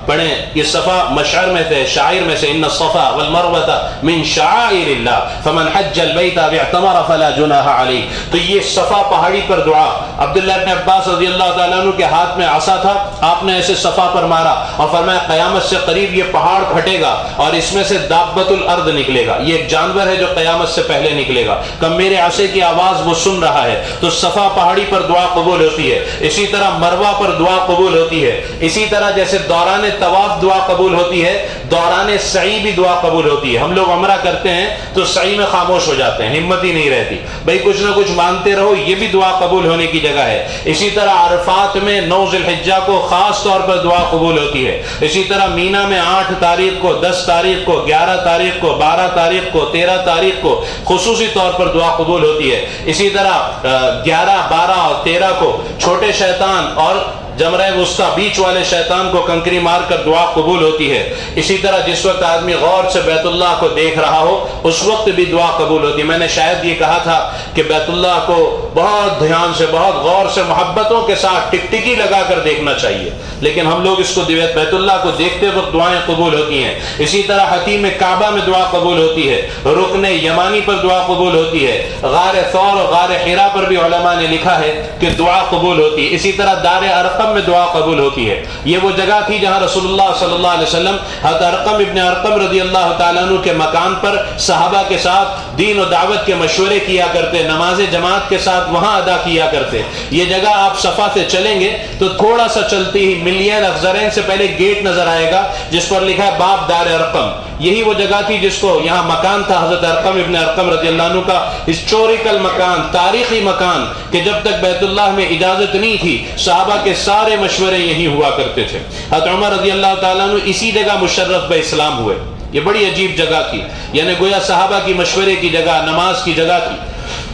پڑھیں. یہ صفا مشعر میں سے, شاعر میں سے, ان الصفا والمروۃ من شعائر اللہ فمن حج البیت او اعتمر فلا جناح علیہ. تو یہ صفا پہاڑی پر دعا. عبداللہ بن عباس رضی اللہ تعالیٰ عنہ کے ہاتھ میں عصا تھا, آپ نے ایسے صفا پر مارا اور فرمایا قیامت سے قریب یہ پہاڑ پھٹے گا اور اس میں سے دابۃ الارض نکلے گا, یہ ایک جانور ہے جو قیامت سے پہلے نکلے گا, کب میرے عصے کی آواز وہ سن رہا ہے. تو صفا پہاڑی پر دعا قبول ہوتی ہے. اسی طرح مروہ پر دعا قبول ہوتی ہے. اسی طرح جیسے دوران طواف دعا قبول ہوتی ہے, دوران سعی بھی دعا قبول ہوتی ہے. ہم لوگ عمرہ کرتے ہیں تو سعی میں خاموش ہو جاتے ہیں, ہمت ہی نہیں رہتی, بھئی کچھ نہ کچھ مانتے رہو, یہ بھی دعا قبول ہونے کی جگہ ہے. اسی طرح عرفات میں 9 ذی الحجہ کو خاص طور پر دعا قبول ہوتی ہے. اسی طرح مینا میں 8 تاریخ کو, 10 تاریخ کو, 11 تاریخ کو, 12 تاریخ کو, 13 تاریخ کو خصوصی طور پر دعا قبول ہوتی ہے. اسی طرح 11, 12 اور 13 کو چھوٹے شیطان اور جمرہ وسطی بیچ والے شیطان کو کنکری مار کر دعا قبول ہوتی ہے. اسی طرح جس وقت آدمی غور سے بیت اللہ کو دیکھ رہا ہو اس وقت بھی دعا قبول ہوتی ہے. میں نے شاید یہ کہا تھا کہ بیت اللہ کو بہت دھیان سے، بہت غور سے، محبتوں کے ساتھ ٹکٹکی لگا کر دیکھنا چاہیے، لیکن ہم لوگ اس کو بیت اللہ کو دیکھتے وقت دعائیں قبول ہوتی ہیں۔ اسی طرح حتیم کعبہ میں دعا قبول ہوتی ہے، رکن یمانی پر دعا قبول ہوتی ہے، غار ثور اور غار حرا پر بھی علماء نے لکھا ہے کہ دعا قبول ہوتی ہے۔ اسی طرح دار ارقم میں دعا قبول ہوتی ہے۔ یہ وہ جگہ تھی جہاں رسول اللہ صلی اللہ علیہ وسلم حضرت ارقم ابن ارقم رضی اللہ تعالیٰ عنہ کے مکان پر صحابہ کے ساتھ دین و دعوت کے مشورے کیا کرتے، نماز جماعت کے ساتھ وہاں ادا کیا کرتے۔ یہ جگہ آپ صفا سے چلیں گے تو تھوڑا سا چلتی ہی ملین افزرین سے پہلے گیٹ نظر آئے گا جس پر لکھا ہے باب دار ارقم۔ یہی وہ جگہ تھی جس کو یہاں مکان تھا حضرت ارقم ابن ارقم رضی اللہ عنہ کا، ہسٹوریکل مکان، تاریخی مکان، کہ جب تک بیت اللہ میں اجازت نہیں تھی صحابہ کے سارے مشورے یہی ہوا کرتے تھے۔ حضرت عمر رضی اللہ تعالیٰ عنہ اسی جگہ مشرف بہ اسلام ہوئے۔ یہ بڑی عجیب جگہ تھی، یعنی گویا صحابہ کی مشورے کی جگہ، نماز کی جگہ تھی۔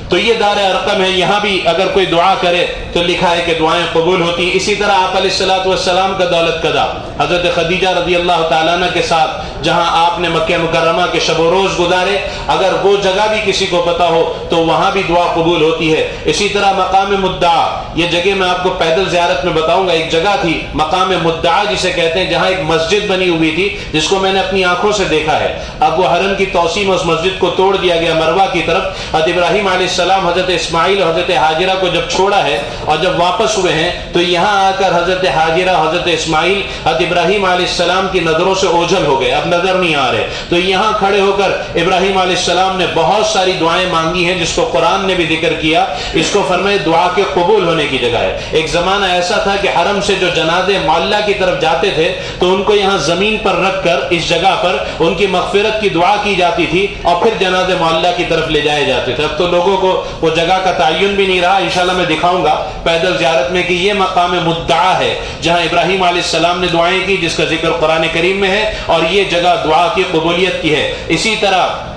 تو یہ دار ارقم ہے، یہاں بھی اگر کوئی دعا کرے تو لکھا ہے کہ دعائیں قبول ہوتی ہیں۔ اسی طرح آپ علیہ الصلوۃ والسلام کا دولت قضا حضرت خدیجہ رضی اللہ تعالیٰ عنہ کے ساتھ جہاں آپ نے مکہ مکرمہ کے شب و روز گزارے، اگر وہ جگہ بھی کسی کو پتا ہو تو وہاں بھی دعا قبول ہوتی ہے۔ اسی طرح مقام مدعا، یہ جگہ میں آپ کو پیدل زیارت میں بتاؤں گا، ایک جگہ تھی مقام مدعا جسے کہتے ہیں، جہاں ایک مسجد بنی ہوئی تھی جس کو میں نے اپنی آنکھوں سے دیکھا ہے۔ اب وہ حرم کی توسیع میں اس مسجد کو توڑ دیا گیا مروہ کی طرف۔ حضرت ابراہیم علیہ السلام حضرت اسماعیل اور حضرت حاجرہ کو جب چھوڑا ہے اور جب واپس ہوئے ہیں تو یہاں آ کر حضرت حاجرہ، حضرت اسماعیل حضرت ابراہیم علیہ السلام کی نظروں سے اوجھل ہو گئے، اب نظر نہیں آ رہے۔ تو یہاں کھڑے ہو کر ابراہیم علیہ السلام نے بہت ساری دعائیں مانگی ہیں جس کو قرآن نے بھی ذکر کیا۔ اس کو فرمائے دعا کے قبول ہونے کی جگہ ہے۔ ایک زمانہ ایسا تھا کہ حرم سے جو جنازے معلّہ کی طرف جاتے تھے تو ان کو یہاں زمین پر رکھ کر اس جگہ پر ان کی مغفرت کی دعا کی جاتی تھی اور پھر جنازے معلّہ کی طرف لے جائے جاتے تھے۔ اب تو لوگوں کو وہ جگہ کا تعین بھی نہیں رہا۔ انشاءاللہ میں دکھاؤں گا پیدل زیارت میں کہ یہ مقام مدعا ہے جہاں ابراہیم علیہ السلام نے دعائیں کی، جس کا ذکر قرآن کریم میں ہے، اور یہ جگہ دعا کی قبولیت کی ہے۔ اسی طرح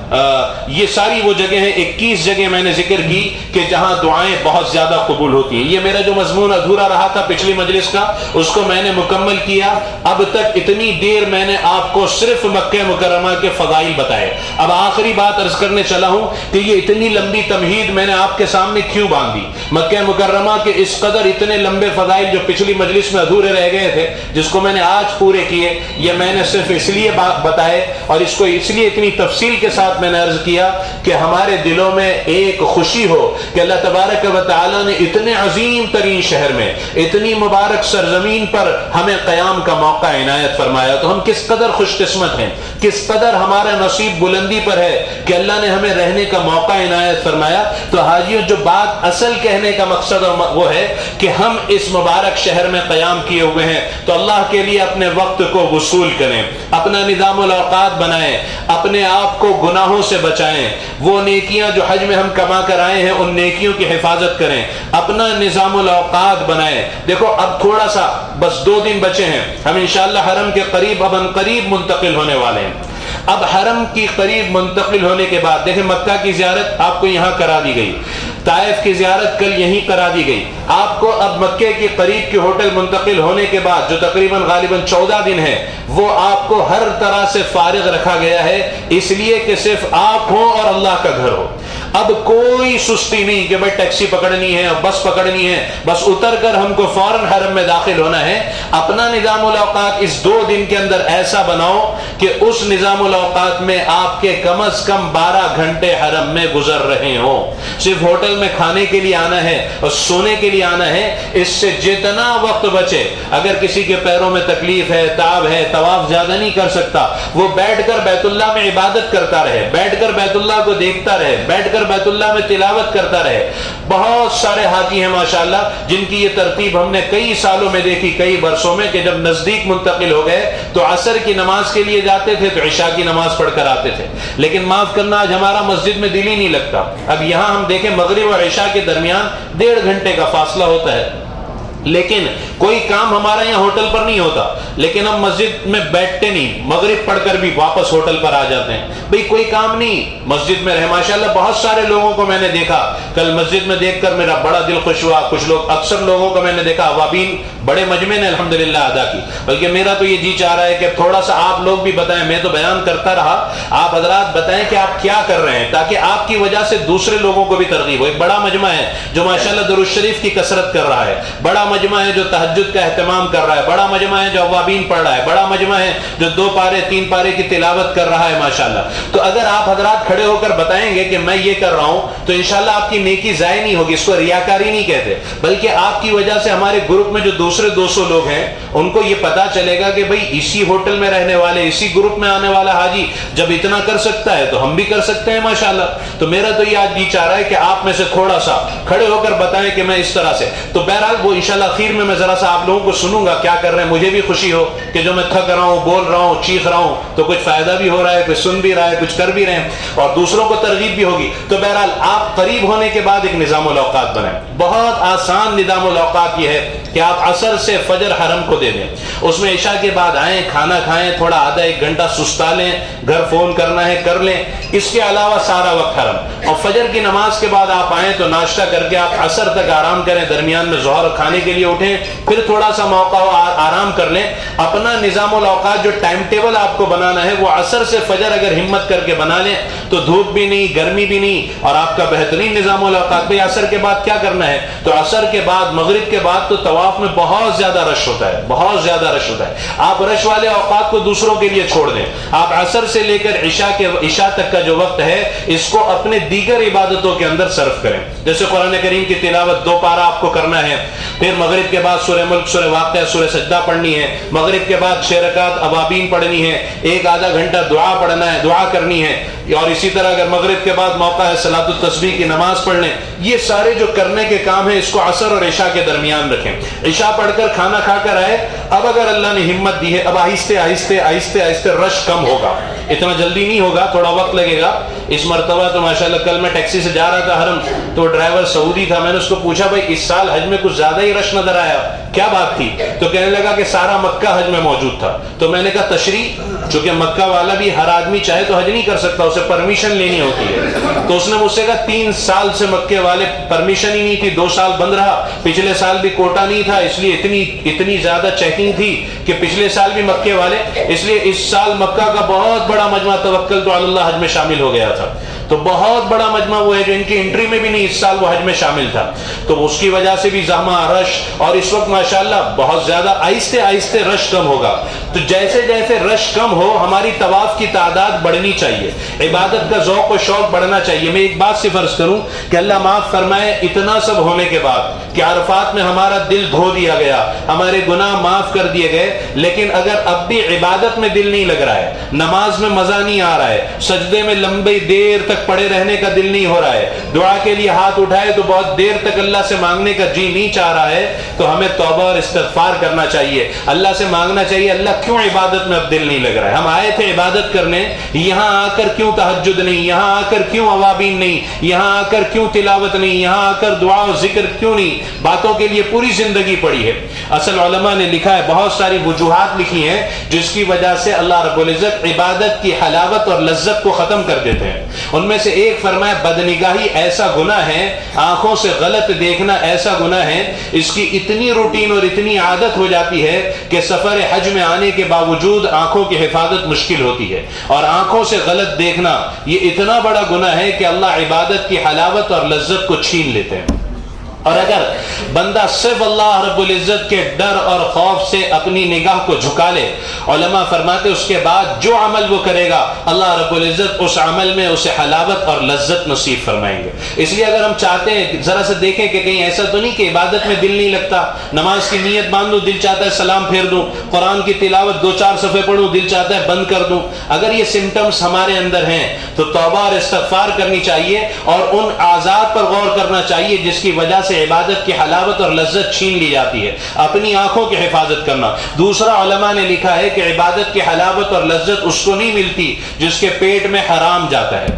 یہ ساری وہ جگہ ہیں، 21 جگہ میں نے ذکر کی کہ جہاں دعائیں بہت زیادہ قبول ہوتی ہیں۔ یہ میرا جو مضمون ادھورا رہا تھا پچھلی مجلس کا، اس کو میں نے مکمل کیا۔ اب تک اتنی دیر میں نے آپ کو صرف مکہ مکرمہ کے فضائل بتائے۔ اب آخری بات عرض کرنے چلا ہوں کہ یہ اتنی لمبی تمہید میں نے آپ کے سامنے کیوں باندھی۔ مکہ مکرمہ کے اس قدر اتنے لمبے فضائل جو پچھلی مجلس میں ادھورے رہ گئے تھے، جس کو میں نے آج پورے کیے، یہ میں نے صرف اس لیے بتائے اور اس کو اس لیے اتنی تفصیل کے ساتھ میں نے عرض کیا کہ ہمارے دلوں میں ایک خوشی ہو کہ اللہ تبارک و تعالی نے اتنے عظیم ترین شہر میں، اتنی مبارک سرزمین پر ہمیں قیام کا موقع عنایت فرمایا۔ تو ہم کس قدر خوش قسمت ہیں، کس قدر ہمارا نصیب بلندی پر ہے کہ اللہ نے ہمیں رہنے کا موقع عنایت فرمایا۔ تو حاجیوں، جو بات اصل کہنے کا مقصد وہ ہے کہ ہم اس مبارک شہر میں قیام کیے ہوئے ہیں، تو اللہ کے لیے اپنے وقت کو وصول کریں، اپنا نظام الاوقات بنائیں، اپنے آپ کو گناہوں سے بچائیں، وہ نیکیاں جو حج میں ہم کما کر آئے ہیں ان نیکیوں کی حفاظت کریں، اپنا نظام الاوقات بنائیں۔ دیکھو اب تھوڑا سا بس 2 دن بچے ہیں، ہم انشاءاللہ حرم کے قریب اب ہم قریب منتقل ہونے والے ہیں۔ اب حرم کی قریب منتقل ہونے کے بعد دیکھیں، مکہ کی زیارت آپ کو یہاں کرا دی گئی، طائف کی زیارت کل یہیں کرا دی گئی۔ آپ کو اب مکے کے قریب کے ہوٹل منتقل ہونے کے بعد جو تقریباً غالباً 14 دن ہے، وہ آپ کو ہر طرح سے فارغ رکھا گیا ہے، اس لیے کہ صرف آپ ہوں اور اللہ کا گھر ہو۔ اب کوئی سستی نہیں کہ بھائی ٹیکسی پکڑنی ہے اور بس پکڑنی ہے، بس اتر کر ہم کو فوراً حرم میں داخل ہونا ہے۔ اپنا نظام الاوقات اس 2 دن کے اندر ایسا بناؤ کہ اس نظام الاوقات میں آپ کے کم از کم 12 گھنٹے حرم میں گزر رہے ہوں۔ صرف ہوٹل میں کھانے کے لیے آنا ہے اور سونے کے لیے آنا ہے، اس سے جتنا وقت بچے۔ اگر کسی کے پیروں میں تکلیف ہے، تعب ہے، طواف زیادہ نہیں کر سکتا، وہ بیٹھ کر بیت اللہ میں عبادت کرتا رہے، بیٹھ کر بیت اللہ کو دیکھتا رہے، بیٹھ کر بیت اللہ میں تلاوت کرتا رہے۔ بہت سارے حاجی ہیں ماشاءاللہ جن کی یہ ترتیب ہم نے کئی سالوں میں دیکھی، کئی برسوں میں، کہ جب نزدیک منتقل ہو گئے تو عصر کی نماز کے لیے جاتے تھے تو عشاء کی نماز پڑھ کر آتے تھے۔ لیکن معاف کرنا، آج ہمارا مسجد میں دل ہی نہیں لگتا۔ اب یہاں ہم دیکھیں مغرب اور عشاء کے درمیان 1.5 گھنٹے کا فاصلہ ہوتا ہے، لیکن کوئی کام ہمارا یہاں ہوٹل پر نہیں ہوتا، لیکن ہم مسجد میں بیٹھتے نہیں، مغرب پڑھ کر بھی واپس ہوٹل پر آ جاتے ہیں. بھئی کوئی کام نہیں مسجد میں رہے. ماشاءاللہ بہت سارے لوگوں کو میں نے دیکھا، کل مسجد میں دیکھ کر میرا بڑا دل خوش ہوا. کچھ لوگ، اکثر لوگوں کو میں نے دیکھا اوابین بڑے مجمع نے الحمدللہ ادا کی. بلکہ میرا تو یہ جی چاہ رہا ہے کہ تھوڑا سا آپ لوگ بھی بتائیں. میں تو بیان کرتا رہا، آپ حضرات بتائیں کہ آپ کیا کر رہے ہیں، تاکہ آپ کی وجہ سے دوسرے لوگوں کو بھی ترغیب ہو. ایک بڑا مجمع ہے جو ماشاءاللہ درود شریف کی کثرت کر رہا ہے، بڑا مجمع ہے جو تہجد کا اہتمام کر رہا ہے، بڑا مجمع ہے جو اوابین پڑھ رہا ہے، بڑا مجمع ہے جو 2 پارے 3 پارے کی تلاوت کر رہا ہے ماشاءاللہ. تو اگر آپ حضرات کھڑے ہو کر بتائیں گے کہ میں یہ کر رہا ہوں تو انشاءاللہ آپ کی نیکی ضائع نہیں ہوگی. اس کو ریاکاری نہیں کہتے، بلکہ آپ کی وجہ سے ہمارے گروپ میں جو دوسرے 200 لوگ ہیں ان کو یہ پتا چلے گا کہ بھئی اسی ہوٹل میں رہنے والے، اسی گروپ میں آنے والا حاجی جب اتنا کر سکتا ہے تو ہم بھی کر سکتے ہیں ماشاءاللہ. تو میرا تو یہ آج یہ چاہ رہا ہے کہ آپ میں سے تھوڑا سا کھڑے ہو کر بتائیں کہ میں اس طرح سے. تو بہرحال وہ انشاءاللہ اخیر میں ذرا سا آپ لوگوں کو سنوں گا کیا کر رہے ہیں. مجھے بھی خوشی ہو کہ جو میں تھک رہا ہوں، بول رہا ہوں، چیخ رہا ہوں تو کچھ فائدہ بھی ہو رہا ہے، کچھ سن بھی رہا ہے، کچھ کر بھی رہے ہیں اور دوسروں کو ترغیب بھی ہوگی. تو بہرحال آپ قریب ہونے کے بعد ایک نظام الاوقات بنائیں. بہت آسان نظام الاوقات یہ ہے کہ آپ عصر سے فجر حرم کو دے دیں، اس میں عشاء کے بعد آئیں، کھانا کھائیں، تھوڑا آدھا 1 گھنٹہ سستا لیں، گھر فون کرنا ہے کر لیں. اس کے علاوہ سارا وقت حرم. اور فجر کی نماز کے بعد آپ آئیں تو ناشتہ کر کے آپ عصر تک آرام کریں، درمیان میں ظہر کھانے کے لیے اٹھیں، پھر تھوڑا سا موقع ہو آرام کر لیں. اپنا نظام الاوقات جو ٹائم ٹیبل آپ کو بنانا ہے وہ عصر سے فجر اگر ہمت کر کے بنا لیں تو دھوپ بھی نہیں، گرمی بھی نہیں اور آپ کا بہترین نظام الاوقات. بھئی عصر کے بعد کیا کرنا ہے؟ تو عصر کے بعد، مغرب کے بعد تو طواف میں بہت زیادہ رش ہوتا ہے، بہت زیادہ رش ہوتا ہے. آپ رش والے اوقات کو دوسروں کے لیے چھوڑ دیں. آپ عصر سے لے کر عشاء تک کا جو وقت ہے اس کو اپنے دیگر عبادتوں کے اندر صرف کریں. جیسے قرآن کریم کی تلاوت 2 پارہ آپ کو کرنا ہے، پھر مغرب کے بعد سورہ ملک، سورہ واقعہ، سورہ سجدہ پڑھنی ہے، مغرب کے بعد 6 رکعت اوابین پڑھنی ہے، 1 آدھا گھنٹہ دعا پڑھنا ہے، دعا کرنی ہے. اور اسی طرح اگر مغرب کے بعد موقع ہے صلاۃ التسبیح کی نماز پڑھ لیں. یہ سارے جو کرنے کے کام ہیں اس کو عصر اور عشاء کے درمیان رکھیں. عشاء پڑھ کر کھانا کھا کر آئے، اب اگر اللہ نے ہمت دی ہے اب آہستہ آہستہ آہستہ آہستہ رش کم ہوگا، اتنا جلدی نہیں ہوگا، تھوڑا وقت لگے گا. اس مرتبہ تو ماشاءاللہ کل میں ٹیکسی سے جا رہا تھا حرم تو ڈرائیور سعودی تھا. میں نے اس کو پوچھا بھائی اس سال حج میں کچھ زیادہ ہی رش نظر آیا، کیا بات تھی؟ تو کہنے لگا کہ سارا مکہ حج میں موجود تھا. تو میں نے کہا تشریح، چونکہ مکہ والا بھی ہر آدمی چاہے تو حج نہیں کر سکتا، اسے پرمیشن لینی ہوتی ہے. تو اس نے مجھ سے کہا 3 سال سے مکے والے پرمیشن ہی نہیں تھی، 2 سال بند رہا، پچھلے سال بھی کوٹا نہیں تھا اس لیے اتنی زیادہ چیکنگ تھی کہ پچھلے سال بھی مکے والے، اس لیے اس سال مکہ کا بہت بڑا مجمع توکلت علی اللہ حج میں شامل ہو گیا تھا. تو بہت بڑا مجمع وہ ہے جو ان کی انٹری میں بھی نہیں، اس سال وہ حج میں شامل تھا. تو اس کی وجہ سے بھی زحمہ، رش، اور اس وقت ماشاءاللہ بہت زیادہ آہستہ آہستہ رش کم ہوگا. تو جیسے جیسے رش کم ہو ہماری طواف کی تعداد بڑھنی چاہیے، عبادت کا ذوق و شوق بڑھنا چاہیے. میں ایک بات سے فرض کروں کہ اللہ معاف فرمائے، اتنا سب ہونے کے بعد کہ عرفات میں ہمارا دل دھو دیا گیا، ہمارے گناہ معاف کر دیے گئے، لیکن اگر اب بھی عبادت میں دل نہیں لگ رہا ہے، نماز میں مزہ نہیں آ رہا ہے، سجدے میں لمبی دیر تک پڑے رہنے کا دل نہیں ہو رہا ہے، دعا کے لیے ہاتھ اٹھائے تو بہت دیر تک اللہ سے مانگنے کا جی نہیں چاہ رہا ہے، تو ہمیں توبہ اور استغفار کرنا چاہیے. اللہ سے مانگنا چاہیے اللہ کیوں عبادت میں اب دل نہیں لگ رہا ہے؟ ہم آئے تھے عبادت کرنے، یہاں آ کر کیوں تہجد نہیں، یہاں آ کر کیوں اوابین نہیں، یہاں آ کر کیوں تلاوت نہیں، یہاں آ کر دعا و ذکر کیوں نہیں؟ باتوں کے لیے پوری زندگی پڑی ہے. اصل علماء نے لکھا ہے، بہت ساری وجوہات لکھی ہیں جس کی وجہ سے اللہ رب العزت عبادت کی حلاوت اور لذت کو ختم کر دیتے ہیں. ان میں سے ایک فرمایا بدنگاہی ایسا گناہ ہے، آنکھوں سے غلط دیکھنا ایسا گناہ ہے، اس کی اتنی روٹین اور اتنی عادت ہو جاتی ہے کہ سفر حج میں آنے کے باوجود آنکھوں کی حفاظت مشکل ہوتی ہے. اور آنکھوں سے غلط دیکھنا یہ اتنا بڑا گناہ ہے کہ اللہ عبادت کی حلاوت اور لذت کو چھین لیتے ہیں. اور اگر بندہ صرف اللہ رب العزت کے ڈر اور خوف سے اپنی نگاہ کو جھکا لے، علماء فرماتے اس کے بعد جو عمل وہ کرے گا اللہ رب العزت اس عمل میں اسے حلاوت اور لذت نصیب فرمائیں گے. اس لیے اگر ہم چاہتے ہیں ذرا سے دیکھیں کہ کہیں ایسا تو نہیں کہ عبادت میں دل نہیں لگتا، نماز کی نیت باندھ دوں دل چاہتا ہے سلام پھیر دوں، قرآن کی تلاوت 2-4 صفحے پڑھوں دل چاہتا ہے بند کر دوں. اگر یہ سمٹمز ہمارے اندر ہیں تو توبہ اور استغفار کرنی چاہیے اور ان اعضاء پر غور کرنا چاہیے جس کی وجہ سے عبادت کی حلاوت اور لذت چھین لی جاتی ہے. اپنی آنکھوں کی حفاظت کرنا. دوسرا علماء نے لکھا ہے کہ عبادت کی حلاوت اور لذت اس کو نہیں ملتی جس کے پیٹ میں حرام جاتا ہے.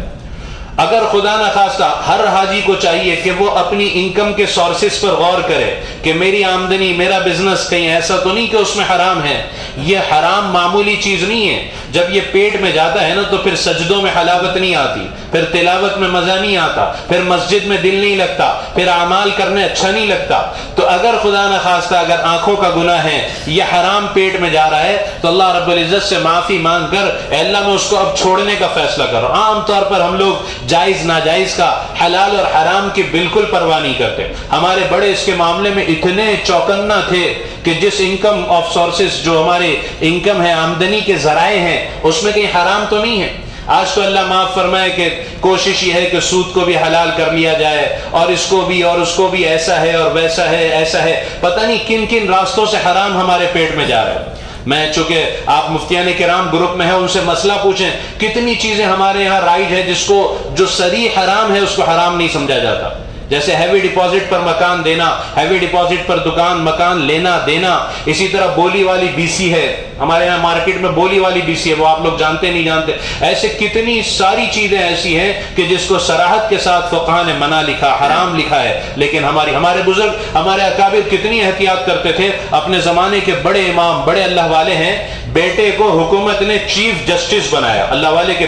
اگر خدا نخواستہ ہر حاجی کو چاہیے کہ وہ اپنی انکم کے سورسز پر غور کرے کہ میری آمدنی، میرا بزنس کہیں ایسا تو نہیں کہ اس میں حرام ہے. یہ حرام معمولی چیز نہیں ہے. جب یہ پیٹ میں جاتا ہے نا تو پھر سجدوں میں حلاوت نہیں آتی، پھر تلاوت میں مزہ نہیں آتا، پھر مسجد میں دل نہیں لگتا، پھر اعمال کرنے اچھا نہیں لگتا. تو اگر خدا نخواستہ اگر آنکھوں کا گناہ ہے، یہ حرام پیٹ میں جا رہا ہے، تو اللہ رب العزت سے معافی مانگ کر اے اللہ میں اس کو اب چھوڑنے کا فیصلہ کر رہا ہوں. عام طور پر ہم لوگ جائز ناجائز کا، حلال اور حرام کی بالکل پرواہ نہیں کرتے. ہمارے بڑے اس کے معاملے میں اتنے چوکنا تھے کہ جس انکم آف سورسز، جو ہمارے انکم ہے، آمدنی کے ذرائع ہیں، اس میں کہیں حرام تو نہیں ہے. آج تو اللہ معاف فرمائے کہ کوشش یہ ہے کہ سود کو بھی حلال کر لیا جائے، اور اس کو بھی اور اس کو بھی، ایسا ہے اور ویسا ہے، ایسا ہے، پتہ نہیں کن کن راستوں سے حرام ہمارے پیٹ میں جا رہا ہے. میں چونکہ آپ مفتیان کرام گروپ میں ہیں، ان سے مسئلہ پوچھیں، کتنی چیزیں ہمارے یہاں رائج ہے جس کو جو صریح حرام ہے اس کو حرام نہیں سمجھا جاتا. جیسے ہیوی ڈپازٹ پر مکان دینا، ہیوی ڈپازٹ پر دکان مکان لینا دینا. اسی طرح بولی والی بی سی ہے، ہمارے یہاں مارکیٹ میں بولی والی بی سی ہے، وہ آپ لوگ جانتے نہیں جانتے. ایسے کتنی ساری چیزیں ایسی ہیں کہ جس کو صراحت کے ساتھ فقہاء نے منع لکھا، حرام لکھا ہے. لیکن ہمارے بزرگ، ہمارے اکابر کتنی احتیاط کرتے تھے. اپنے زمانے کے بڑے امام، بڑے اللہ والے ہیں، بیٹے کو حکومت نے چیف جسٹس بنایا. اللہ والے کے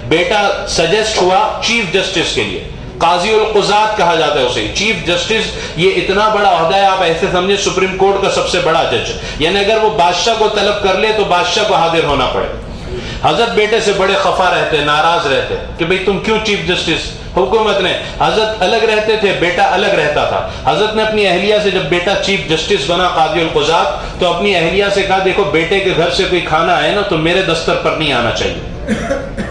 بیٹا سجیسٹ ہوا چیف جسٹس کے لیے. قاضی القضات کہا جاتا ہے اسے. چیف جسٹس یہ اتنا بڑا عہدہ ہے، آپ ایسے سمجھیں سپریم کورٹ کا سب سے بڑا جج. یعنی اگر وہ بادشاہ کو طلب کر لے تو بادشاہ کو حاضر ہونا پڑے. حضرت بیٹے سے بڑے خفا رہتے، ناراض رہتے کہ بھئی تم کیوں چیف جسٹس. حکومت نے، حضرت الگ رہتے تھے، بیٹا الگ رہتا تھا. حضرت نے اپنی اہلیہ سے، جب بیٹا چیف جسٹس بنا قاضی القضات، تو اپنی اہلیہ سے کہا دیکھو بیٹے کے گھر سے کوئی کھانا آئے نا تو میرے دستر پر نہیں آنا چاہیے.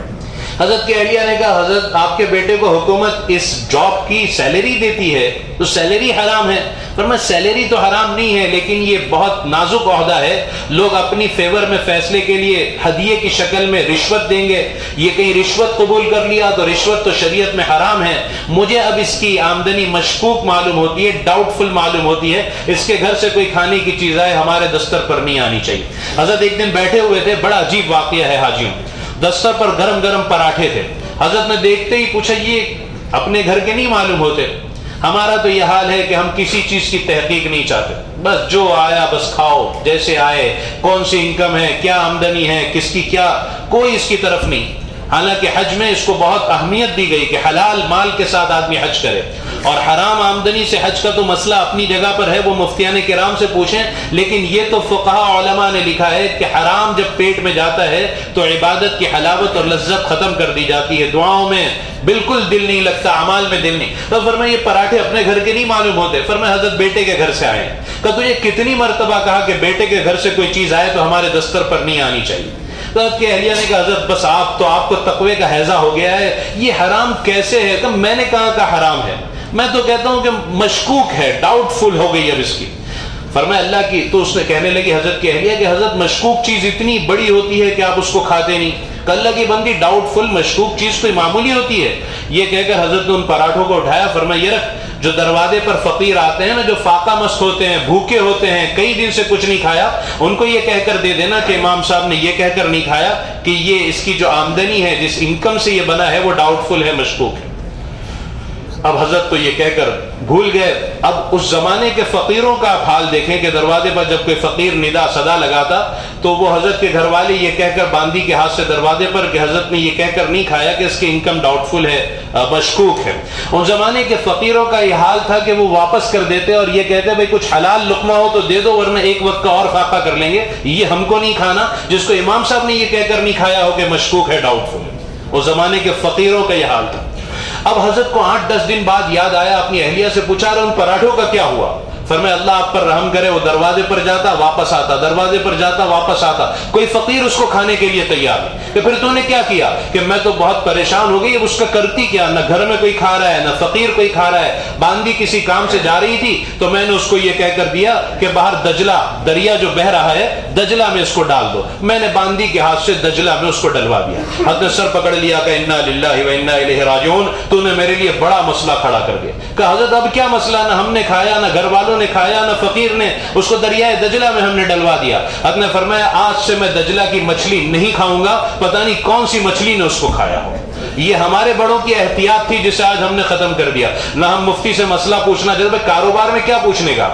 حضرت کی اہلیہ نے کہا حضرت آپ کے بیٹے کو حکومت اس جاب کی سیلری دیتی ہے تو سیلری حرام ہے. فرمایا سیلری تو حرام نہیں ہے، لیکن یہ بہت نازک عہدہ ہے. لوگ اپنی فیور میں فیصلے کے لیے ہدیے کی شکل میں رشوت دیں گے. یہ کہیں رشوت قبول کر لیا تو رشوت تو شریعت میں حرام ہے. مجھے اب اس کی آمدنی مشکوک معلوم ہوتی ہے، ڈاؤٹ فل معلوم ہوتی ہے. اس کے گھر سے کوئی کھانے کی چیز آئے ہمارے دستر پر نہیں آنی چاہیے. حضرت ایک دن بیٹھے ہوئے تھے، بڑا عجیب واقعہ ہے حاجیوں. دستر پر گرم گرم پراٹھے تھے. حضرت نے دیکھتے ہی پوچھا یہ اپنے گھر کے نہیں معلوم ہوتے؟ ہمارا تو یہ حال ہے کہ ہم کسی چیز کی تحقیق نہیں چاہتے، بس جو آیا بس کھاؤ، جیسے آئے، کون سی انکم ہے، کیا آمدنی ہے، کس کی کیا، کوئی اس کی طرف نہیں. حالانکہ حج میں اس کو بہت اہمیت دی گئی کہ حلال مال کے ساتھ آدمی حج کرے، اور حرام آمدنی سے حج کا تو مسئلہ اپنی جگہ پر ہے، وہ مفتیان کرام سے پوچھیں. لیکن یہ تو فقہاء علماء نے لکھا ہے کہ حرام جب پیٹ میں جاتا ہے تو عبادت کی حلاوت اور لذت ختم کر دی جاتی ہے. دعاؤں میں بالکل دل نہیں لگتا، اعمال میں دل نہیں. تو فرمایا یہ پراٹھے اپنے گھر کے نہیں معلوم ہوتے. فرمایا حضرت بیٹے کے گھر سے آئے. کہ تجھے کتنی مرتبہ کہا کہ بیٹے کے گھر سے کوئی چیز آئے تو ہمارے دستر پر نہیں آنی چاہیے. تو حضرت کی اہلیہ نے کہا حضرت بس آپ کو تقوی کا ہیضہ ہو گیا ہے، یہ حرام کیسے ہے؟ کہ میں نے کہا کہ حرام ہے، میں تو کہتا ہوں کہ مشکوک ہے، ڈاؤٹ فل ہو گئی اب اس کی. فرمایا اللہ کی. تو اس نے کہنے لگی حضرت کی اہلیہ کہ حضرت مشکوک چیز اتنی بڑی ہوتی ہے کہ آپ اس کو کھاتے نہیں. کہ اللہ کی بندی ڈاؤٹ فل مشکوک چیز کوئی معمولی ہوتی ہے؟ یہ کہہ کر حضرت نے ان پراٹھوں کو اٹھایا. فرمایا یہ رکھ. جو دروازے پر فقیر آتے ہیں نا، جو فاقہ مست ہوتے ہیں، بھوکے ہوتے ہیں، کئی دن سے کچھ نہیں کھایا، ان کو یہ کہہ کر دے دینا کہ امام صاحب نے یہ کہہ کر نہیں کھایا کہ یہ اس کی جو آمدنی ہے، جس انکم سے یہ بنا ہے، وہ ڈاؤٹ فل ہے، مشکوک ہے. اب حضرت تو یہ کہہ کر بھول گئے. اب اس زمانے کے فقیروں کا آپ حال دیکھیں کہ دروازے پر جب کوئی فقیر ندا صدا لگاتا تو وہ حضرت کے گھر والے یہ کہہ کر باندھی کے ہاتھ سے دروازے پر کہ حضرت نے یہ کہہ کر نہیں کھایا کہ اس کی انکم ڈاؤٹ فل ہے، مشکوک ہے. ان زمانے کے فقیروں کا یہ حال تھا کہ وہ واپس کر دیتے اور یہ کہتے بھائی کچھ حلال لقمہ ہو تو دے دو، ورنہ ایک وقت کا اور فاقہ کر لیں گے، یہ ہم کو نہیں کھانا. جس کو امام صاحب نے یہ کہہ کر نہیں کھایا ہو کہ مشکوک ہے، ڈاؤٹ فل ہے. اس زمانے کے فقیروں کا یہ حال تھا. اب حضرت کو 8-10 دن بعد یاد آیا، اپنی اہلیہ سے پوچھا رہا ان پراٹھوں کا کیا ہوا؟ فرمایا اللہ آپ پر رحم کرے، وہ دروازے پر جاتا واپس آتا، دروازے پر جاتا واپس آتا، کوئی فقیر اس کو کھانے کے لیے تیار ہے. کہ پھر تو نے کیا کیا؟ کہ میں تو بہت پریشان ہو گئی، اب اس کا کرتی کیا؟ نہ گھر میں کوئی کھا رہا ہے، نہ فقیر کوئی کھا رہا ہے. باندھی کسی کام سے جا رہی تھی تو میں نے اس کو یہ کہہ کر دیا کہ باہر دجلہ دریا جو بہ رہا ہے، دجلہ میں اس کو ڈال دو. میں نے باندھی کے ہاتھ سے دجلہ میں اس کو ڈلوا دیا. حضرت نے سر پکڑ لیا کہ انا للہ و انا الیہ راجعون، تو نے میرے لیے بڑا مسئلہ کھڑا کر دیا. کہ حضرت اب کیا مسئلہ؟ نہ ہم نے کھایا، نہ گھر والوں نے کھایا، نہ فقیر نے، اس کو دریائے دجلہ میں ہم نے ڈلوا دیا. حضرت نے فرمایا آج سے میں دجلہ کی مچھلی نہیں کھاؤں گا، پتہ نہیں کون سی مچھلی نے اس کو کھایا ہو. یہ ہمارے بڑوں کی احتیاط تھی جسے آج ہم نے ختم کر دیا. نہ ہم مفتی سے مسئلہ پوچھنا چاہتے, کاروبار میں کیا پوچھنے کا,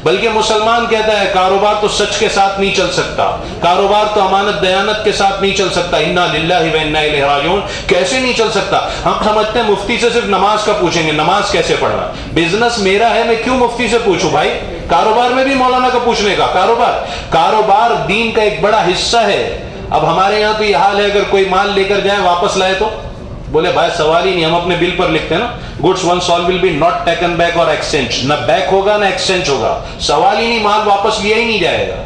بلکہ مسلمان کہتا ہے کاروبار تو سچ کے ساتھ نہیں چل سکتا, کاروبار تو امانت دیانت کے ساتھ نہیں چل سکتا. انا للہ و انا الیہ راجعون. کیسے نہیں چل سکتا؟ ہم سمجھتے ہیں مفتی سے صرف نماز کا پوچھیں گے, نماز کیسے پڑھنا, بزنس میرا ہے, میں کیوں مفتی سے پوچھوں بھائی؟ کاروبار میں بھی مولانا کا پوچھنے کا. کاروبار دین کا ایک بڑا حصہ ہے. اب ہمارے یہاں تو یہ حال ہے, اگر کوئی مال لے کر جائے واپس لائے تو بولے بھائی سوال ہی نہیں, ہم اپنے بل پر لکھتے ہیں نا, goods once sold will be not taken back اور ایکسچینج. نہ بیک ہوگا نہ ایکسچینج ہوگا, سوال ہی نہیں, مال واپس لیا ہی نہیں جائے گا.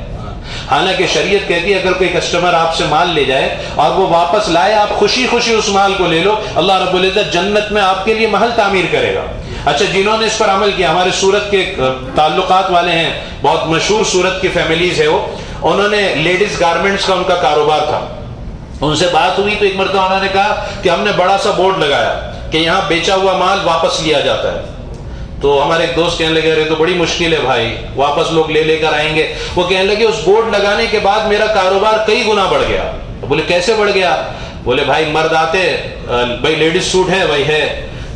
حالانکہ شریعت کہتی ہے اگر کوئی کسٹمر آپ سے مال لے جائے اور وہ واپس لائے, آپ خوشی خوشی اس مال کو لے لو, اللہ رب العزت جنت میں آپ کے لیے محل تعمیر کرے گا. اچھا, جنہوں نے اس پر عمل کیا, ہمارے سورت کے تعلقات والے ہیں, بہت مشہور سورت کی فیملیز ہے وہ, انہوں نے لیڈیز گارمنٹس کا ان کا کاروبار تھا. ان سے بات ہوئی تو ایک مرتبہ انہوں نے کہا کہ ہم نے بڑا سا بورڈ لگایا کہ یہاں بیچا ہوا مال واپس لیا جاتا ہے. تو ہمارے ایک دوست کہنے لگے, ارے تو بڑی مشکل ہے بھائی, واپس لوگ لے کر آئیں گے. وہ کہنے لگے اس بورڈ لگانے کے بعد میرا کاروبار کئی گنا بڑھ گیا. بولے کیسے بڑھ گیا؟ بولے بھائی مرد آتے, بھائی لیڈیز سوٹ ہے, بھائی ہے,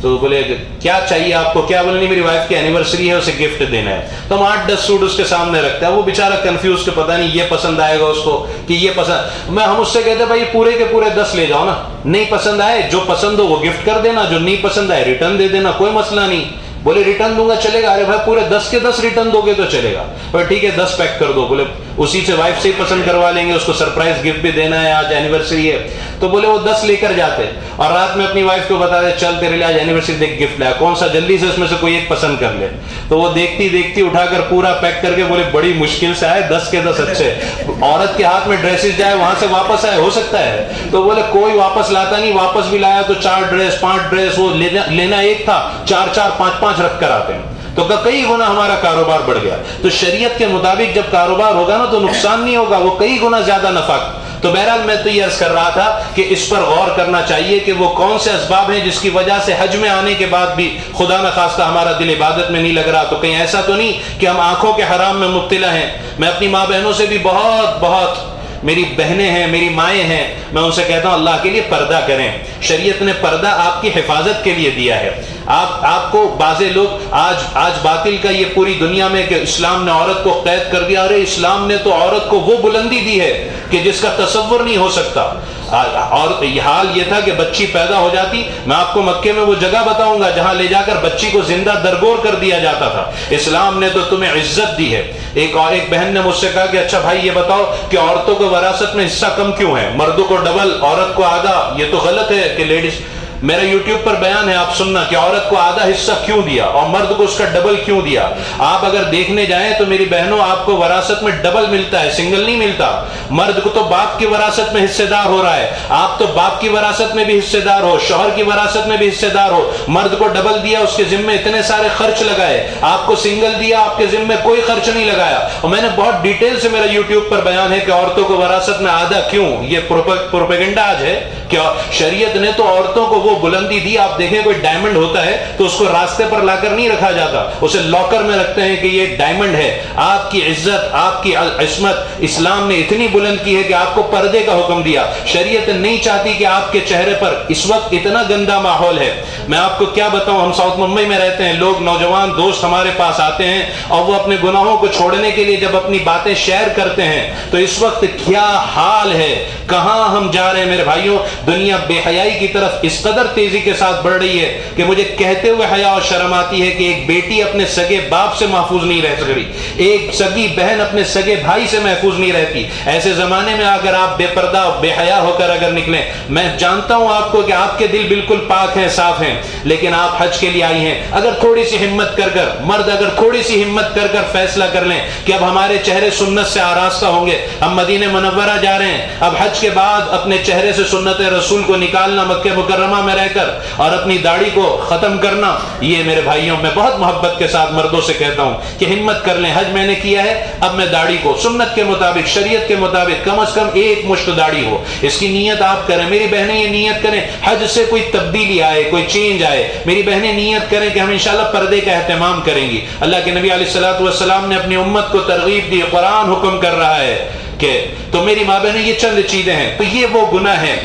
تو بولے کیا چاہیے آپ کو, کیا بولے نہیں میری وائف کی اینیورسری ہے, اسے گفٹ دینا ہے. تو ہم 8-10 سوٹ اس کے سامنے رکھتے ہیں, وہ بیچارہ کنفیوز کے پتہ نہیں یہ پسند آئے گا اس کو کہ یہ پسند. ہم اس سے کہتے ہیں بھائی پورے کے پورے 10 لے جاؤ نا, نہیں پسند آئے جو پسند ہو وہ گفٹ کر دینا, جو نہیں پسند آئے ریٹرن دے دینا, کوئی مسئلہ نہیں. بولے ریٹرن دوں گا چلے گا؟ ارے بھائی پورے 10 کے 10 ریٹرن دو گے تو چلے گا. اور ٹھیک ہے 10 پیک کر دو. بولے اسی سے وائف سے ہی پسند کروا لیں گے, اس کو سرپرائز گفٹ بھی دینا ہے, آج اینیورسری ہے. تو بولے وہ 10 لے کر جاتے اور رات میں اپنی وائف کو بتا دے چل تیرے لیے آج اینیورسری دیکھ گفٹ لایا, کون سا جلدی سے اس میں سے کوئی ایک پسند کر لے. تو وہ دیکھتی دیکھتی اٹھا کر پورا پیک کر کے بولے بڑی مشکل سے آئے, 10 کے 10 اچھے. عورت کے ہاتھ میں ڈریسز جائے, وہاں سے واپس آئے, ہو سکتا ہے. تو بولے کوئی واپس لاتا نہیں, واپس بھی لایا تو 4 ڈریس 5 ڈریس, وہ لینا ایک تھا, 4 5 رکھ کر آتے ہیں. تو کئی گنا ہمارا کاروبار بڑھ گیا. تو شریعت کے مطابق جب کاروبار ہوگا نا تو نقصان نہیں ہوگا, وہ کئی گنا زیادہ نفع. تو بہرحال میں تو یہ عرض کر رہا تھا کہ اس پر غور کرنا چاہیے کہ وہ کون سے اسباب ہیں جس کی وجہ سے حج میں آنے کے بعد بھی خدا نخواستہ ہمارا دل عبادت میں نہیں لگ رہا. تو کہیں ایسا تو نہیں کہ ہم آنکھوں کے حرام میں مبتلا ہیں. میں اپنی ماں بہنوں سے بھی بہت میری بہنیں ہیں, میری مائیں ہیں, میں ان سے کہتا ہوں اللہ کے لیے پردہ کریں. شریعت نے پردہ آپ کی حفاظت کے لیے دیا ہے. آپ کو بعضے لوگ آج باطل کا یہ پوری دنیا میں کہ اسلام نے عورت کو قید کر دیا. ارے اسلام نے تو عورت کو وہ بلندی دی ہے کہ جس کا تصور نہیں ہو سکتا. اور حال یہ تھا کہ بچی پیدا ہو جاتی, میں آپ کو مکے میں وہ جگہ بتاؤں گا جہاں لے جا کر بچی کو زندہ درگور کر دیا جاتا تھا. اسلام نے تو تمہیں عزت دی ہے. ایک بہن نے مجھ سے کہا کہ اچھا بھائی یہ بتاؤ کہ عورتوں کو وراثت میں حصہ کم کیوں ہے, مردوں کو ڈبل عورت کو آدھا, یہ تو غلط ہے کہ لیڈیز. میرا یوٹیوب پر بیان ہے, آپ سننا کہ عورت کو آدھا حصہ کیوں دیا اور مرد کو اس کا ڈبل کیوں دیا. آپ اگر دیکھنے جائیں تو میری بہنوں آپ کو وراثت میں ڈبل ملتا ہے, سنگل نہیں ملتا. مرد کو تو باپ کی وراثت میں حصے دار ہو رہا ہے, آپ تو باپ کی وراثت میں بھی حصے دار ہو, شوہر کی وراثت میں بھی حصے دار ہو. مرد کو ڈبل دیا, اس کے ذمہ اتنے سارے خرچ لگائے, آپ کو سنگل دیا, آپ کے ذمہ کوئی خرچ نہیں لگایا. اور میں نے بہت ڈیٹیل سے میرا یوٹیوب پر بیان ہے کہ عورتوں کو وراثت میں آدھا کیوں. یہ پروپیگنڈا آج ہے کہ شریعت نے تو عورتوں کو وہ بلندی دی. آپ دیکھیں کوئی ڈائمنڈ ہوتا ہے تو اس کو راستے پر لا کر نہیں رکھا جاتا, اسے لاکر میں رکھتے ہیں کہ یہ ڈائمنڈ ہے. آپ کی عزت, آپ کی عصمت اسلام نے اتنی بلند کی ہے کہ آپ کو پردے کا حکم دیا. شریعت نہیں چاہتی کہ آپ کے چہرے پر اس وقت اتنا گندا ماحول ہے. میں آپ کو کیا بتاؤں, ہم ساؤتھ ممبئی میں رہتے ہیں, لوگ نوجوان دوست ہمارے پاس آتے ہیں اور وہ اپنے گناہوں کو چھوڑنے کے لیے جب اپنی باتیں شیئر کرتے ہیں تو اس وقت کیا حال ہے, کہاں ہم جا رہے ہیں. میرے بھائیوں, دنیا بے حیائی کی طرف اس قدر تیزی کے ساتھ بڑھ رہی ہے کہ مجھے کہتے ہوئے حیا اور شرم آتی ہے کہ ایک بیٹی اپنے سگے باپ سے محفوظ نہیں رہ سکتی, ایک سگی بہن اپنے سگے بھائی سے محفوظ نہیں رہتی. ایسے زمانے میں اگر آپ بے پردہ بے حیا ہو کر اگر نکلیں, میں جانتا ہوں آپ کو کہ آپ کے دل بالکل پاک ہیں, صاف ہیں, لیکن آپ حج کے لیے آئی ہیں. اگر تھوڑی سی ہمت کر کر مرد اگر تھوڑی سی ہمت کر کر فیصلہ کر لیں کہ اب ہمارے چہرے سنت سے آراستہ ہوں گے, ہم مدینہ منورہ جا رہے ہیں, اب حج کے بعد اپنے چہرے سے سنت رسول کو نکالنا مکہ مکرمہ میں رہ کر اور اپنی داڑھی کو ختم کرنا, یہ میرے بھائیوں میں بہت محبت کے ساتھ مردوں سے کہتا ہوں کہ ہمت کر لیں. حج میں نے کیا ہے, اب میں داڑھی کو سنت کے مطابق, شریعت کے مطابق کم از کم 1 مشت داڑھی ہو, اس کی نیت آپ کریں. میری بہنیں یہ نیت کریں حج سے کوئی تبدیلی آئے, کوئی چینج آئے, میری بہنیں نیت کریں کہ ہم انشاءاللہ پردے کا اہتمام کریں گی. اللہ کے نبی علیہ الصلوۃ والسلام نے اپنی امت کو ترغیب دی, قرآن حکم کر رہا ہے کہ تو میری ماں بہنوں یہ چند چیزیں ہیں. تو یہ وہ گناہ ہے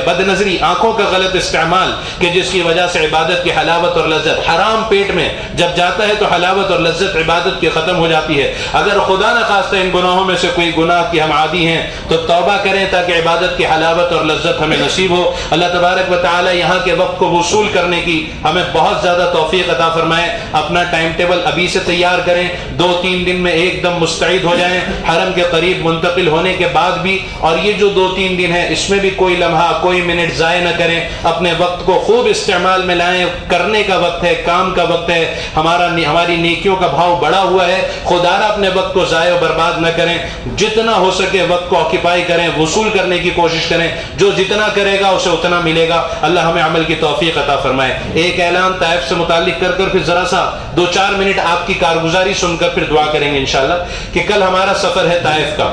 بد نظری، آنکھوں کا غلط استعمال کہ جس کی وجہ سے عبادت کی حلاوت اور لذت، حرام پیٹ میں جب جاتا ہے تو حلاوت اور لذت عبادت کی ختم ہو جاتی ہے. اگر خدا نہ خواستہ ان گناہوں میں سے کوئی گناہ کی ہم عادی ہیں تو توبہ کریں تاکہ عبادت کی حلاوت اور لذت ہمیں نصیب ہو. اللہ تبارک و تعالی یہاں کے وقت کو وصول کرنے کی ہمیں بہت زیادہ توفیق عطا فرمائے. اپنا ٹائم ٹیبل ابھی سے تیار کریں، 2-3 دن میں ایک دم مستعد ہو جائیں حرم کے قریب منتقل ہونے کے بعد بھی. اور یہ جو 2-3 دن ہے اس میں بھی کوئی لمحہ کوئی منٹ ضائع نہ کریں، اپنے وقت کو خوب استعمال میں لائیں. کرنے کا وقت ہے، کام کا وقت ہے، ہماری نیکیوں کا بھاؤ بڑا ہوا ہے. خدا نہ اپنے وقت کو ضائع و برباد نہ کریں، جتنا ہو سکے وقت کو آکیپائی کریں، وصول کرنے کی کوشش کریں. جو جتنا کرے گا اسے اتنا ملے گا. اللہ ہمیں عمل کی توفیق عطا فرمائے. ایک اعلان طائف سے متعلق کر پھر ذرا سا 2-4 منٹ آپ کی کارگزاری سن کر پھر دعا کریں گے انشاءاللہ کہ کل ہمارا سفر ہے طائف کا.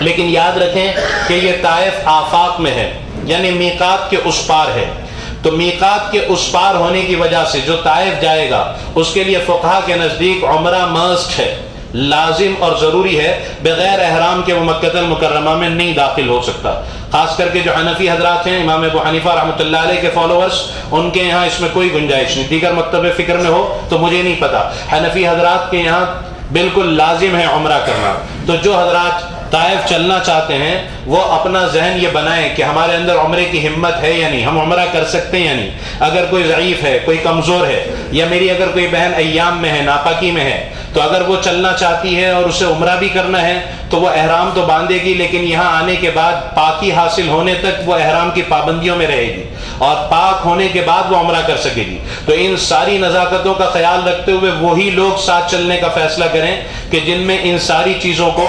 لیکن یاد رکھیں کہ یہ طائف آفاق میں ہے، یعنی میقات کے اس پار ہے. تو میقات کے اس پار ہونے کی وجہ سے جو طائف جائے گا اس کے لیے فقہا کے نزدیک عمرہ مسٹ ہے، لازم اور ضروری ہے. بغیر احرام کے وہ مکہ المکرمہ میں نہیں داخل ہو سکتا. خاص کر کے جو حنفی حضرات ہیں، امام ابو حنیفہ رحمۃ اللہ علیہ کے فالوورز، ان کے یہاں اس میں کوئی گنجائش نہیں. دیگر مکتب فکر میں ہو تو مجھے نہیں پتا. حنفی حضرات کے یہاں بالکل لازم ہے عمرہ کرنا. تو جو حضرات طائف چلنا چاہتے ہیں وہ اپنا ذہن یہ بنائیں کہ ہمارے اندر عمرے کی ہمت ہے یا نہیں، ہم عمرہ کر سکتے ہیں یا نہیں. اگر کوئی ضعیف ہے، کوئی کمزور ہے، یا میری اگر کوئی بہن ایام میں ہے، ناپاکی میں ہے، تو اگر وہ چلنا چاہتی ہے اور اسے عمرہ بھی کرنا ہے تو وہ احرام تو باندھے گی، لیکن یہاں آنے کے بعد پاکی حاصل ہونے تک وہ احرام کی پابندیوں میں رہے گی اور پاک ہونے کے بعد وہ عمرہ کر سکے گی. تو ان ساری نزاکتوں کا خیال رکھتے ہوئے وہی لوگ ساتھ چلنے کا فیصلہ کریں کہ جن میں ان ساری چیزوں کو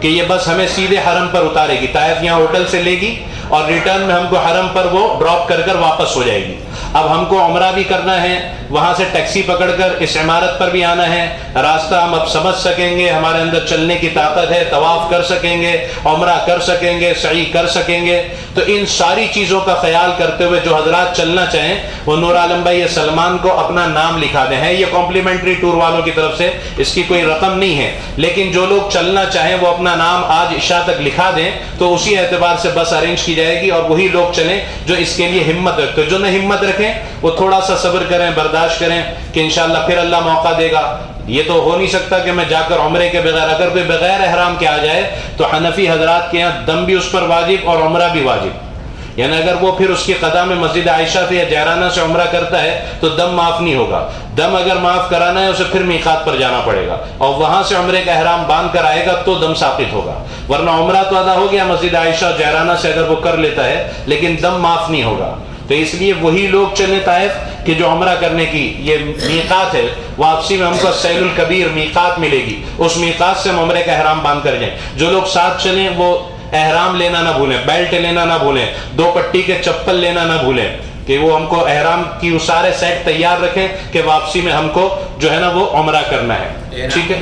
کہ یہ بس ہمیں سیدھے حرم پر اتارے گی، طائف یہاں ہوٹل سے لے گی اور ریٹرن میں ہم کو حرم پر وہ ڈراپ کر واپس ہو جائے گی. اب ہم کو عمرہ بھی کرنا ہے، وہاں سے ٹیکسی پکڑ کر اس عمارت پر بھی آنا ہے. راستہ ہم اب سمجھ سکیں گے، ہمارے اندر چلنے کی طاقت ہے، طواف کر سکیں گے، عمرہ کر سکیں گے، سعی کر سکیں گے. تو ان ساری چیزوں کا خیال کرتے ہوئے جو حضرات چلنا چاہیں وہ نور عالم بھائی سلمان کو اپنا نام لکھا دیں. ہے یہ کمپلیمنٹری ٹور والوں کی طرف سے، اس کی کوئی رقم نہیں ہے، لیکن جو لوگ چلنا چاہیں وہ اپنا نام آج عشاء تک لکھا دیں تو اسی اعتبار سے بس ارینج کی جائے گی. اور وہی لوگ چلیں جو اس کے لیے ہمت رکھتے. جو نہ ہمت رکھیں وہ تھوڑا سا صبر کریں، برداشت کریں کہ انشاءاللہ پھر اللہ موقع دے گا. یہ تو ہو نہیں سکتا کہ میں جا کر عمرے کے بغیر، اگر کوئی بغیر احرام کے آ جائے تو حنفی حضرات کے یہاں دم بھی اس پر واجب اور عمرہ بھی واجب. یعنی اگر وہ پھر اس کی قضا میں مسجد عائشہ سے یا جیرانہ سے عمرہ کرتا ہے تو دم معاف نہیں ہوگا. دم اگر معاف کرانا ہے اسے پھر میقات پر جانا پڑے گا اور وہاں سے عمرے کا احرام باندھ کر آئے گا تو دم ثابت ہوگا. ورنہ عمرہ تو ادا ہو گیا مسجد عائشہ جیرانہ سے اگر وہ کر لیتا ہے، لیکن دم معاف نہیں ہوگا. تو اس لیے وہی لوگ چلیں طائف کہ جو عمرہ کرنے کی یہ میقات ہے، واپسی میں ہم کو سیل الکبیر میقات ملے گی، اس میقات سے ہم عمرے کا احرام باندھ کر جائیں. جو لوگ ساتھ چلیں وہ احرام لینا نہ بھولیں، بیلٹ لینا نہ بھولیں، 2 پٹی کے چپل لینا نہ بھولیں کہ وہ ہم کو احرام کی وہ سارے سیٹ تیار رکھیں کہ واپسی میں ہم کو جو ہے نا وہ عمرہ کرنا ہے. ٹھیک ہے،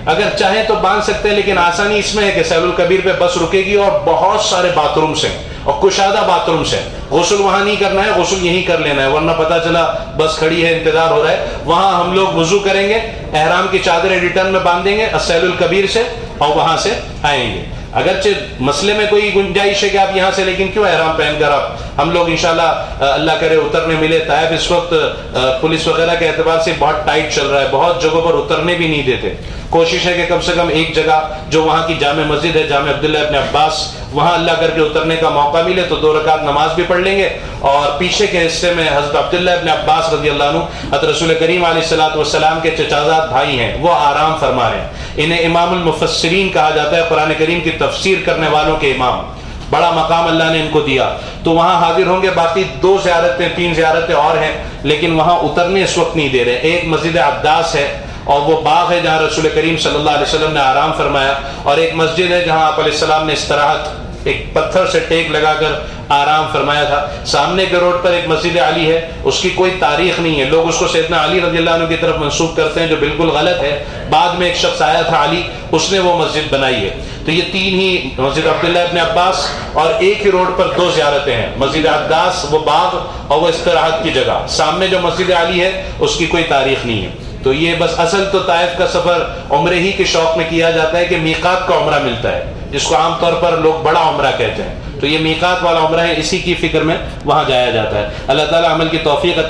اگر چاہیں تو باندھ سکتے ہیں، لیکن آسانی اس میں ہے کہ سیل الکبیر پہ بس رکے گی اور بہت سارے باتھ رومس ہیں اور کشادہ باتھ رومس ہیں. غسل وہاں نہیں کرنا ہے، غسل یہیں کر لینا ہے، ورنہ پتہ چلا بس کھڑی ہے انتظار ہو رہا ہے. وہاں ہم لوگ وضو کریں گے، احرام کی چادریں ریٹرن میں باندھیں گے سیل الکبیر سے اور وہاں سے آئیں گے. اگرچہ مسئلے میں کوئی گنجائش ہے کہ آپ یہاں سے، لیکن کیوں احرام پہن کر آپ ہم لوگ انشاءاللہ اللہ کرے اترنے ملے. طائف اس وقت پولیس وغیرہ کے اعتبار سے بہت ٹائٹ چل رہا ہے، بہت جگہوں پر اترنے بھی نہیں دیتے. کوشش ہے کہ کم سے کم ایک جگہ جو وہاں کی جامع مسجد ہے، جامع عبداللہ ابن عباس، وہاں اللہ کر کے اترنے کا موقع ملے تو 2 رکعت نماز بھی پڑھ لیں گے. اور پیچھے کے حصے میں حضرت عبداللہ ابن عباس رضی اللہ عنہ حضرت رسول کریم علیہ السلام کے چچازاد بھائی ہیں، وہ آرام فرما رہے ہیں. انہیں امام المفسرین کہا جاتا ہے، قرآن کریم کی تفسیر کرنے والوں کے امام. بڑا مقام اللہ نے ان کو دیا، تو وہاں حاضر ہوں گے. باقی 2 زیارتیں 3 زیارتیں اور ہیں لیکن وہاں اترنے اس وقت نہیں دے رہے. ایک مسجد عباس ہے اور وہ باغ ہے جہاں رسول کریم صلی اللہ علیہ وسلم نے آرام فرمایا، اور ایک مسجد ہے جہاں آپ علیہ السلام نے استراحت ایک پتھر سے ٹیک لگا کر آرام فرمایا تھا. سامنے کے روڈ پر ایک مسجد علی ہے، اس کی کوئی تاریخ نہیں ہے، لوگ اس کو سیدنا علی رضی اللہ عنہ کی طرف منسوب کرتے ہیں جو بالکل غلط ہے. بعد میں ایک شخص آیا تھا علی، اس نے وہ مسجد بنائی ہے. تو یہ 3 ہی مسجد عبداللہ ابن عباس اور ایک ہی روڈ پر 2 زیارتیں ہیں، مسجد عباس وہ باغ اور وہ استراحت کی جگہ. سامنے جو مسجد علی ہے اس کی کوئی تاریخ نہیں ہے. تو یہ بس اصل تو طائف کا سفر عمرے ہی کے شوق میں کیا جاتا ہے کہ میقات کا عمرہ ملتا ہے، جس کو عام طور پر لوگ بڑا عمرہ کہتے ہیں، تو یہ میقات والا عمرہ ہے، اسی کی فکر میں وہاں جایا جاتا ہے۔ اللہ تعالیٰ عمل کی توفیق عطا